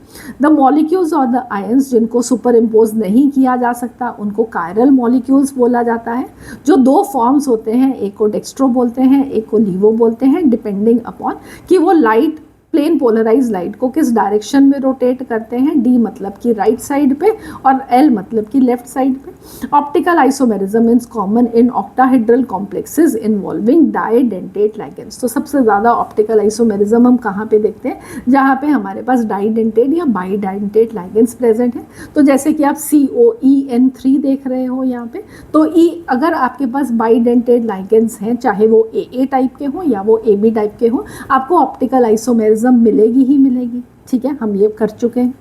द मॉलिक्यूल्स और द आयंस जिनको सुपर इम्पोज नहीं किया जा सकता उनको कायरल मॉलिक्यूल्स बोला जाता है। जो 2 फॉर्म्स होते हैं, एक को डेक्स्ट्रो बोलते हैं, एक को लीवो बोलते हैं, डिपेंडिंग अपॉन कि वो लाइट, प्लेन पोलराइज लाइट को किस डायरेक्शन में रोटेट करते हैं। डी मतलब कि राइट साइड पे और एल मतलब कि लेफ्ट साइड पे। Optical isomerism is common in octahedral complexes involving डाइडेंटेट ligands. तो सबसे ज़्यादा ऑप्टिकल आइसोमेरिज्म हम कहाँ पे देखते हैं, जहाँ पे हमारे पास डाइडेंटेट या बाइडेंटेट लाइगेंड्स प्रेजेंट हैं। तो जैसे कि आप COEN3 देख रहे हो यहाँ पे, तो ई अगर आपके पास बाइडेंटेट लाइगेंड्स हैं, चाहे वो AA टाइप के हों या वो AB टाइप के हों, आपको ऑप्टिकल आइसोमेरिज्म मिलेगी ही मिलेगी, ठीक है। हम ये कर चुके हैं।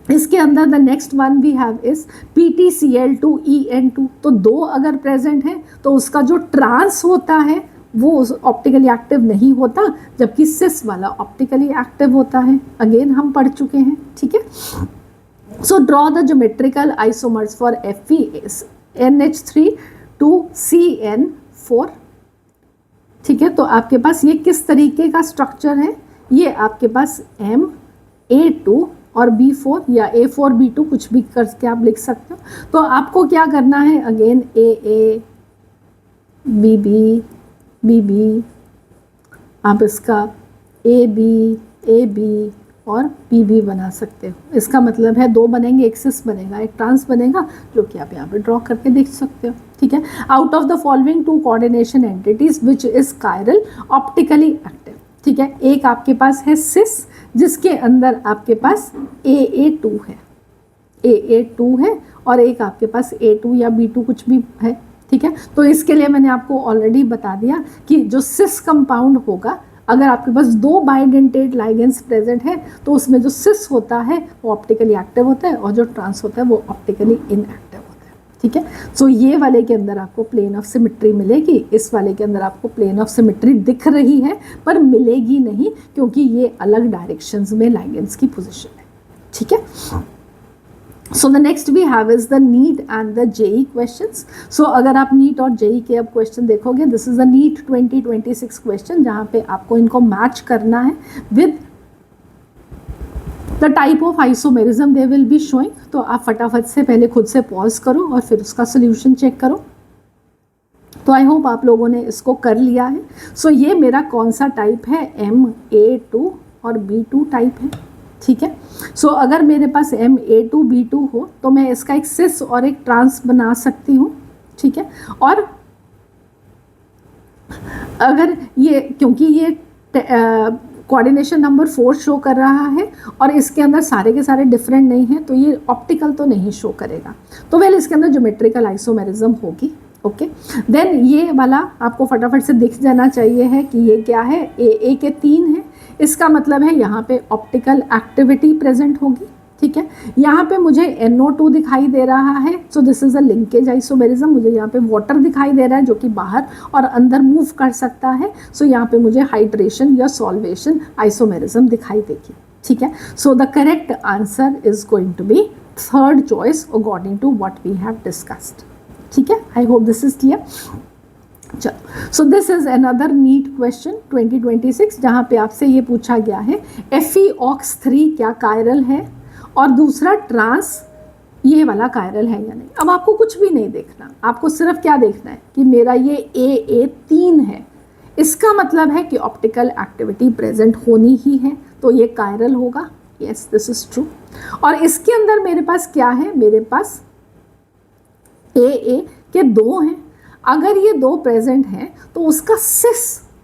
इसके अंदर the next one we have is PTCl2EN2। तो 2 अगर प्रेजेंट है तो उसका जो ट्रांस होता है वो ऑप्टिकली एक्टिव नहीं होता, जबकि सिस वाला ऑप्टिकली एक्टिव होता है। अगेन हम पढ़ चुके हैं, ठीक है। So draw the geometrical isomers for FeNH3 to CN4, ठीक है। तो आपके पास ये किस तरीके का स्ट्रक्चर है, ये आपके पास MA2 और B4 या A4B2 कुछ भी करके आप लिख सकते हो। तो आपको क्या करना है, अगेन AA BB आप इसका AB और BB बना सकते हो। इसका मतलब है 2 बनेंगे, एक सिस बनेगा, एक ट्रांस बनेगा, जो कि आप यहाँ पे ड्रॉ करके देख सकते हो, ठीक है। Out of the following 2 coordination entities which is chiral optically active, ठीक है। एक आपके पास है सिस जिसके अंदर आपके पास AA2 है और एक आपके पास A2 या B2 कुछ भी है, ठीक है। तो इसके लिए मैंने आपको ऑलरेडी बता दिया कि जो सिस कंपाउंड होगा, अगर आपके पास 2 बाइडेंटेट लाइगेंड्स प्रेजेंट है तो उसमें जो सिस होता है वो ऑप्टिकली एक्टिव होता है और जो ट्रांस होता है वो ऑप्टिकली इनएक्टिव होता है, ठीक है। सो ये वाले के अंदर आपको प्लेन ऑफ सिमेट्री मिलेगी, इस वाले के अंदर आपको प्लेन ऑफ सिमेट्री दिख रही है पर मिलेगी नहीं क्योंकि ये अलग डायरेक्शंस में लाइगेंड्स की पोजीशन है, ठीक है। So the next we have is the NEET and the JEE questions. So अगर आप नीट और जेई के अब क्वेश्चन देखोगे, this is the NEET 2026 question, जहाँ पे आपको इनको मैच करना है with the type of isomerism they will be showing. तो आप फटाफट से पहले खुद से पॉज करो और फिर उसका सोल्यूशन चेक करो. तो आई होप आप लोगों ने इसको कर लिया है. सो ये मेरा कौन सा टाइप है, MA2 और B2 टाइप है. ठीक है. सो अगर मेरे पास MA2 B2 हो तो मैं इसका एक सिस और एक ट्रांस बना सकती हूँ. ठीक है. और अगर ये, क्योंकि ये कोऑर्डिनेशन नंबर 4 शो कर रहा है और इसके अंदर सारे के सारे डिफरेंट नहीं हैं, तो ये ऑप्टिकल तो नहीं शो करेगा. तो वेल इसके अंदर ज्योमेट्रिकल आइसोमेरिज्म होगी. ओके. देन ये वाला आपको फटाफट से दिख जाना चाहिए है कि ये क्या है, AA के 3 है. इसका मतलब है यहाँ पे ऑप्टिकल एक्टिविटी प्रेजेंट होगी. ठीक है. यहाँ पे मुझे NO2 दिखाई दे रहा है. So this is a linkage isomerism. मुझे यहाँ पे वाटर दिखाई दे रहा है जो कि बाहर और अंदर मूव कर सकता है. सो यहाँ पे मुझे हाइड्रेशन या सॉल्वेशन आइसोमेरिज्म दिखाई देगी. ठीक है. So the correct answer is going to be third choice according to what we have discussed. ठीक है. I hope this is clear. चलो. So this is another NEET question 2026, जहाँ पे आपसे ये पूछा गया है FeOx3 क्या कायरल है और दूसरा ट्रांस ये वाला कायरल है या नहीं. अब आपको कुछ भी नहीं देखना, आपको सिर्फ क्या देखना है कि मेरा ये AA3 है. इसका मतलब है कि ऑप्टिकल एक्टिविटी प्रेजेंट होनी ही है, तो ये कायरल होगा. Yes, this is true. और इसके अंदर मेरे पास क्या है, मेरे पास AA के 2 हैं. अगर ये 2 प्रेजेंट हैं तो उसका सिस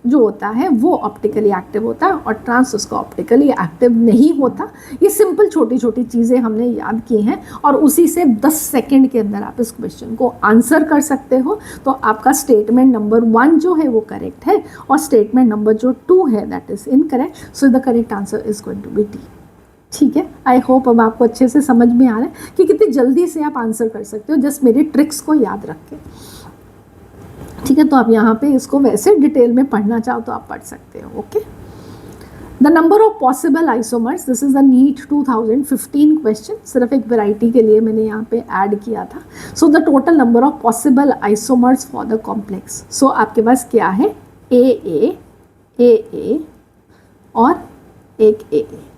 जो होता है वो ऑप्टिकली एक्टिव होता है और ट्रांस उसका ऑप्टिकली एक्टिव नहीं होता. ये सिंपल छोटी छोटी चीज़ें हमने याद की हैं और उसी से 10 सेकंड के अंदर आप इस क्वेश्चन को आंसर कर सकते हो. तो आपका स्टेटमेंट नंबर 1 जो है वो करेक्ट है और स्टेटमेंट नंबर जो 2 है that is incorrect. So the correct answer is going to be D. ठीक है. आई होप अब आपको अच्छे से समझ में आ रहा है कि कितनी जल्दी से आप आंसर कर सकते हो जस्ट मेरी ट्रिक्स को याद रख के. ठीक है. तो आप यहाँ पे इसको वैसे डिटेल में पढ़ना चाहो तो आप पढ़ सकते हो. Okay. The number of possible isomers, this is the NEET 2015 question. सिर्फ एक वैरायटी के लिए मैंने यहाँ पे ऐड किया था. So the total number of possible isomers for the complex. सो आपके पास क्या है, AA, AA और एक AA.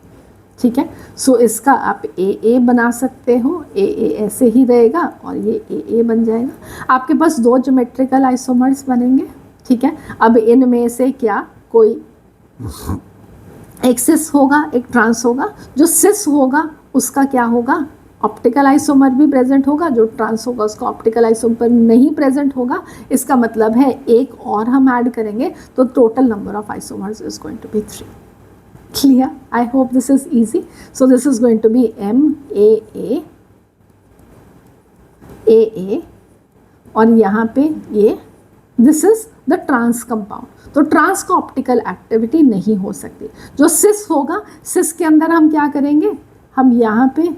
ठीक है. सो इसका आप AA बना सकते हो, AA ऐसे ही रहेगा और ये AA बन जाएगा. आपके पास 2 ज्योमेट्रिकल आइसोमर्स बनेंगे. ठीक है. अब इनमें से क्या कोई एक सिस होगा, एक ट्रांस होगा. जो सिस होगा उसका क्या होगा, ऑप्टिकल आइसोमर भी प्रेजेंट होगा. जो ट्रांस होगा उसका ऑप्टिकल आइसोमर नहीं प्रेजेंट होगा. इसका मतलब है एक और हम ऐड करेंगे तो total number of isomers is going to be 3. Clear? I hope this is easy. So this is going to be MAA, AA और यहाँ पे ये this is the trans compound. तो ट्रांस का ऑप्टिकल एक्टिविटी नहीं हो सकती. जो सिस होगा, सिस के अंदर हम क्या करेंगे, हम यहाँ पे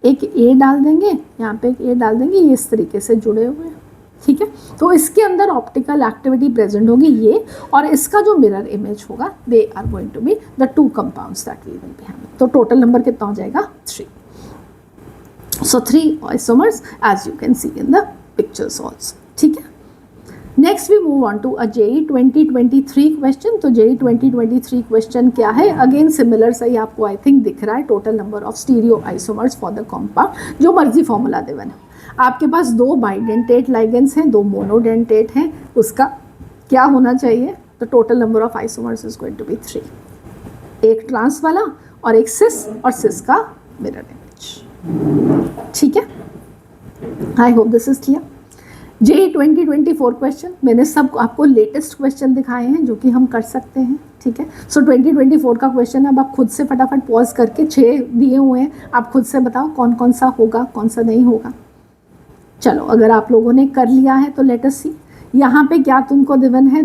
एक A डाल देंगे, यहाँ पे एक A डाल देंगे, ये इस तरीके से जुड़े हुए हैं. ठीक है. तो इसके अंदर ऑप्टिकल एक्टिविटी प्रेजेंट होगी ये, और इसका जो मिरर इमेज होगा they are going to be the 2 compounds that we will be having. तो टोटल नंबर कितना हो जाएगा, 3. So 3 isomers as you can see in the pictures also. ठीक है. Next we move on to a JEE 2023 question. तो JEE 2023 question क्या है, again similar सही आपको आई थिंक दिख रहा है. Total number of stereo isomers for the compound, जो मर्जी फॉर्मूला देवन है. आपके पास 2 बाइडेंटेट लाइगेंड्स हैं, 2 मोनोडेंटेट हैं. उसका क्या होना चाहिए, तो total number of isomers is going to be 3. एक ट्रांस वाला और एक सिस, और सिस का मिरर इमेज. ठीक है. I hope this is clear. JEE 2024 question, मैंने सब आपको लेटेस्ट क्वेश्चन दिखाए हैं जो कि हम कर सकते हैं. ठीक है. सो 2024 का क्वेश्चन अब आप खुद से फटाफट पॉज करके 6 दिए हुए हैं, आप खुद से बताओ कौन कौन सा होगा, कौन सा नहीं होगा. चलो, अगर आप लोगों ने कर लिया है तो लेट अस सी. यहाँ पे क्या तुमको गिवन है,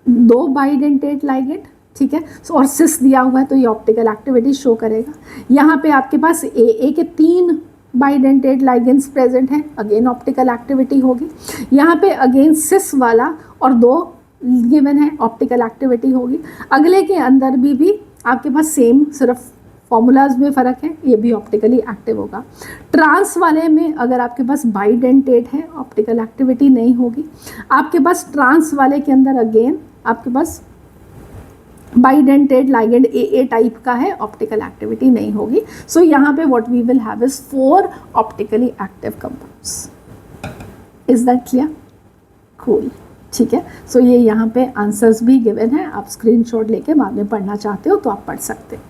2 बाइडेंटेट लाइगेंड. ठीक है. और सिस दिया हुआ है तो ये ऑप्टिकल एक्टिविटी शो करेगा. यहाँ पे आपके पास AA के 3 बाइडेंटेट लाइगेंड्स प्रेजेंट हैं, अगेन ऑप्टिकल एक्टिविटी होगी. यहाँ पे अगेन सिस वाला और 2 गिवन है, ऑप्टिकल एक्टिविटी होगी. अगले के अंदर भी आपके पास सेम सिर्फ फॉर्मूलाज में फ़र्क है, ये भी ऑप्टिकली एक्टिव होगा। ट्रांस वाले में अगर आपके पास बाइडेंटेट है ऑप्टिकल एक्टिविटी नहीं होगी। आपके पास ट्रांस वाले के अंदर अगेन आपके पास बाइडेंटेट लाइगेंड ए टाइप का है, ऑप्टिकल एक्टिविटी नहीं होगी। सो यहाँ पे what we will have is 4 optically active compounds. Is that clear? Cool, ठीक है। सो ये यहाँ पे आंसर्स भी गिवन है, आप स्क्रीनशॉट लेके बाद में पढ़ना चाहते हो तो आप पढ़ सकते हो।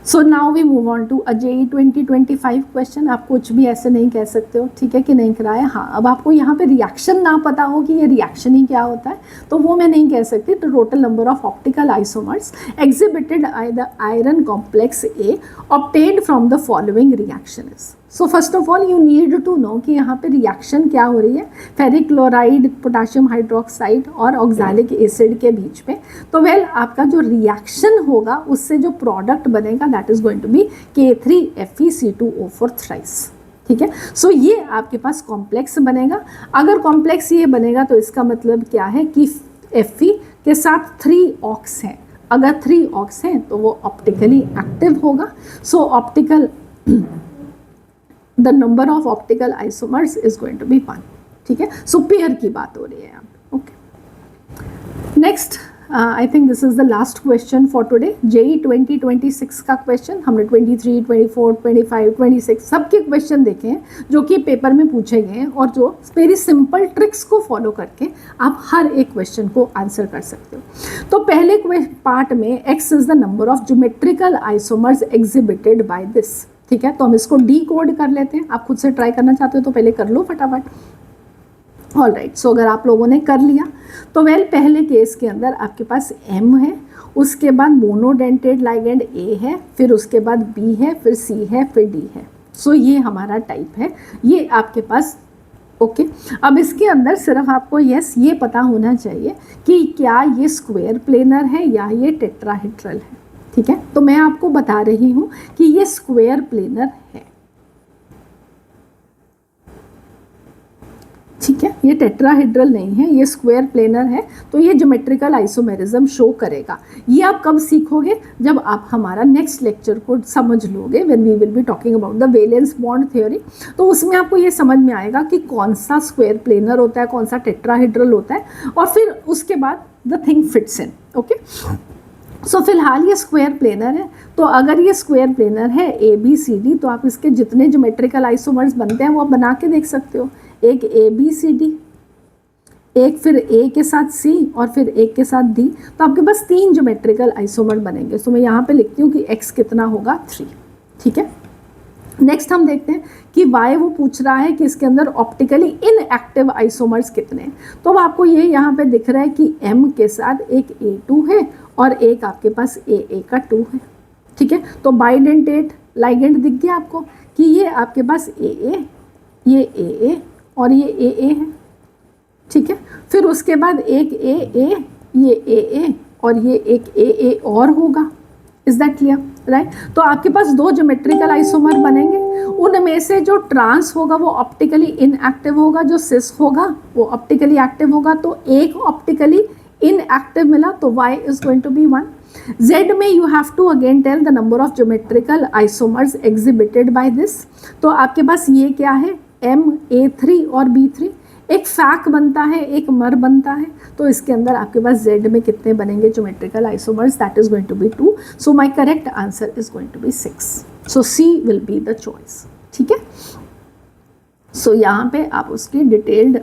So now we move on to JEE 2025 question. आप कुछ भी ऐसे नहीं कह सकते हो, ठीक है कि नहीं कराया। हाँ, अब आपको यहाँ पे रिएक्शन ना पता हो कि ये रिएक्शन ही क्या होता है तो वो मैं नहीं कह सकती। तो total number of optical isomers exhibited by the iron complex A obtained from the following reaction is. So first of all you need to know कि यहाँ पे रिएक्शन क्या हो रही है, फेरिक क्लोराइड, पोटाशियम हाइड्रोक्साइड और ऑक्सैलिक एसिड के बीच में। तो वेल आपका जो रिएक्शन होगा उससे जो प्रोडक्ट बनेगा that is going to be K3FeC2O4 thrice, ठीक है। सो ये आपके पास कॉम्प्लेक्स बनेगा। अगर कॉम्प्लेक्स ये बनेगा तो इसका मतलब क्या है कि Fe के साथ 3 ऑक्स हैं। अगर 3 ऑक्स हैं तो वो ऑप्टिकली एक्टिव होगा। So optical the number of optical isomers is going to be 1, ठीक है। सो पेयर की बात हो रही है यहाँ पे, okay. Next I think this is the last question for today. JEE 2026 का क्वेश्चन हमने 23, 24, 25, 26 सबके क्वेश्चन देखे हैं जो कि पेपर में पूछे गए हैं और जो वेरी सिंपल ट्रिक्स को फॉलो करके आप हर एक क्वेश्चन को आंसर कर सकते हो। तो पहले पार्ट में x is the number of geometrical isomers exhibited by this, ठीक है। तो हम इसको डी कोड कर लेते हैं। आप खुद से ट्राई करना चाहते हो तो पहले कर लो फटाफट। ऑल राइट, सो अगर आप लोगों ने कर लिया तो वेल पहले केस के अंदर आपके पास M है, उसके बाद मोनोडेंटेड लाइगेंड A है, फिर उसके बाद B है, फिर C है, फिर D है। सो ये हमारा टाइप है, ये आपके पास ओके। अब इसके अंदर सिर्फ आपको यस ये पता होना चाहिए कि क्या ये स्क्वायर प्लेनर है या ये टेट्राहेड्रल है, ठीक है। तो मैं आपको बता रही हूँ कि ये स्क्वायर प्लेनर है, ठीक है। ये टेट्राहेड्रल नहीं है, ये स्क्वायर प्लेनर है। तो ये ज्योमेट्रिकल आइसोमेरिज्म शो करेगा। ये आप कब सीखोगे? जब आप हमारा नेक्स्ट लेक्चर को समझ लोगे, when we will be talking about the valence bond theory. तो उसमें आपको ये समझ में आएगा कि कौन सा स्क्वायर प्लेनर होता है, कौन सा टेट्राहेड्रल होता है, और फिर उसके बाद the thing fits in, okay. So फिलहाल ये स्क्वायर प्लेनर है। तो अगर ये स्क्वायर प्लेनर है ABCD तो आप इसके जितने ज्योमेट्रिकल आइसोमर्स बनते हैं वो आप बना के देख सकते हो। एक ABCD, एक फिर A के साथ C और फिर एक के साथ D। तो आपके पास 3 ज्योमेट्रिकल आइसोमर बनेंगे। सो मैं यहाँ पे लिखती हूँ कि X कितना होगा 3, ठीक है। नेक्स्ट हम देखते हैं कि Y वो पूछ रहा है कि इसके अंदर ऑप्टिकली इनएक्टिव आइसोमर्स कितने हैं। तो अब आपको ये यहाँ पे दिख रहा है कि M के साथ एक A2 है और एक आपके पास AA का 2 है, ठीक है। तो बाइडेंटेट लाइगेंड दिख गया आपको कि ये आपके पास AA, ये AA और ये AA है, ठीक है। फिर उसके बाद एक AA, ये AA और ये एक AA और होगा। Is that clear? राइट। तो आपके पास 2 ज्योमेट्रिकल आइसोमर बनेंगे, उनमें से जो ट्रांस होगा वो ऑप्टिकली इनएक्टिव होगा, जो सिस होगा वो ऑप्टिकली एक्टिव होगा। तो एक ऑप्टिकली इनएक्टिव मिला तो Y is going to be 1। Z में you have to again tell the number of geometrical isomers exhibited by this. तो आपके पास ये क्या है, M, A3 और B3। एक फैक बनता है, एक मर बनता है। तो इसके अंदर आपके पास Z में कितने बनेंगे geometrical isomers? That is going to be 2। So my correct answer is going to be 6। So C will be the choice, ठीक है। सो यहाँ पे आप उसकी डिटेल्ड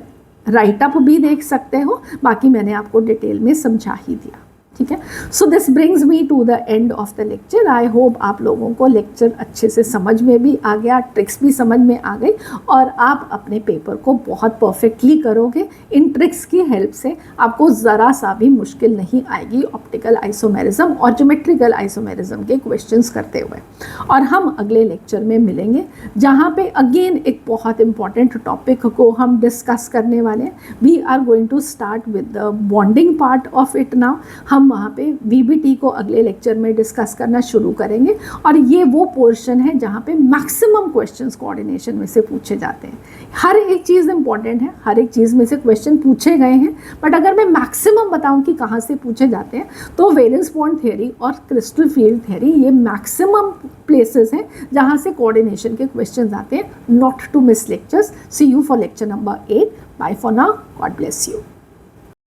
राइट अप भी देख सकते हो, बाकी मैंने आपको डिटेल में समझा ही दिया, ठीक है। So this brings me to the end of the lecture. I hope आप लोगों को लेक्चर अच्छे से समझ में भी आ गया, ट्रिक्स भी समझ में आ गई और आप अपने पेपर को बहुत परफेक्टली करोगे। इन ट्रिक्स की हेल्प से आपको ज़रा सा भी मुश्किल नहीं आएगी ऑप्टिकल आइसोमेरिज्म और ज्योमेट्रिकल आइसोमेरिज्म के क्वेश्चंस करते हुए। और हम अगले लेक्चर में मिलेंगे जहाँ पे अगेन एक बहुत इंपॉर्टेंट टॉपिक को हम डिस्कस करने वाले हैं। We are going to start with the bonding part of it now. हम हम वहाँ पे VBT को अगले लेक्चर में डिस्कस करना शुरू करेंगे। और ये वो पोर्शन है जहाँ पे मैक्सिमम क्वेश्चंस कोऑर्डिनेशन में से पूछे जाते हैं। हर एक चीज़ इंपॉर्टेंट है, हर एक चीज़ में से क्वेश्चन पूछे गए हैं, बट अगर मैं मैक्सिमम बताऊँ कि कहाँ से पूछे जाते हैं तो वैलेंस बॉन्ड थ्योरी और क्रिस्टल फील्ड थ्योरी ये मैक्सिमम प्लेसेस हैं जहाँ से कोऑर्डिनेशन के क्वेश्चंस आते हैं। Not to miss lectures. See you for lecture number 8. Bye for now. God bless you.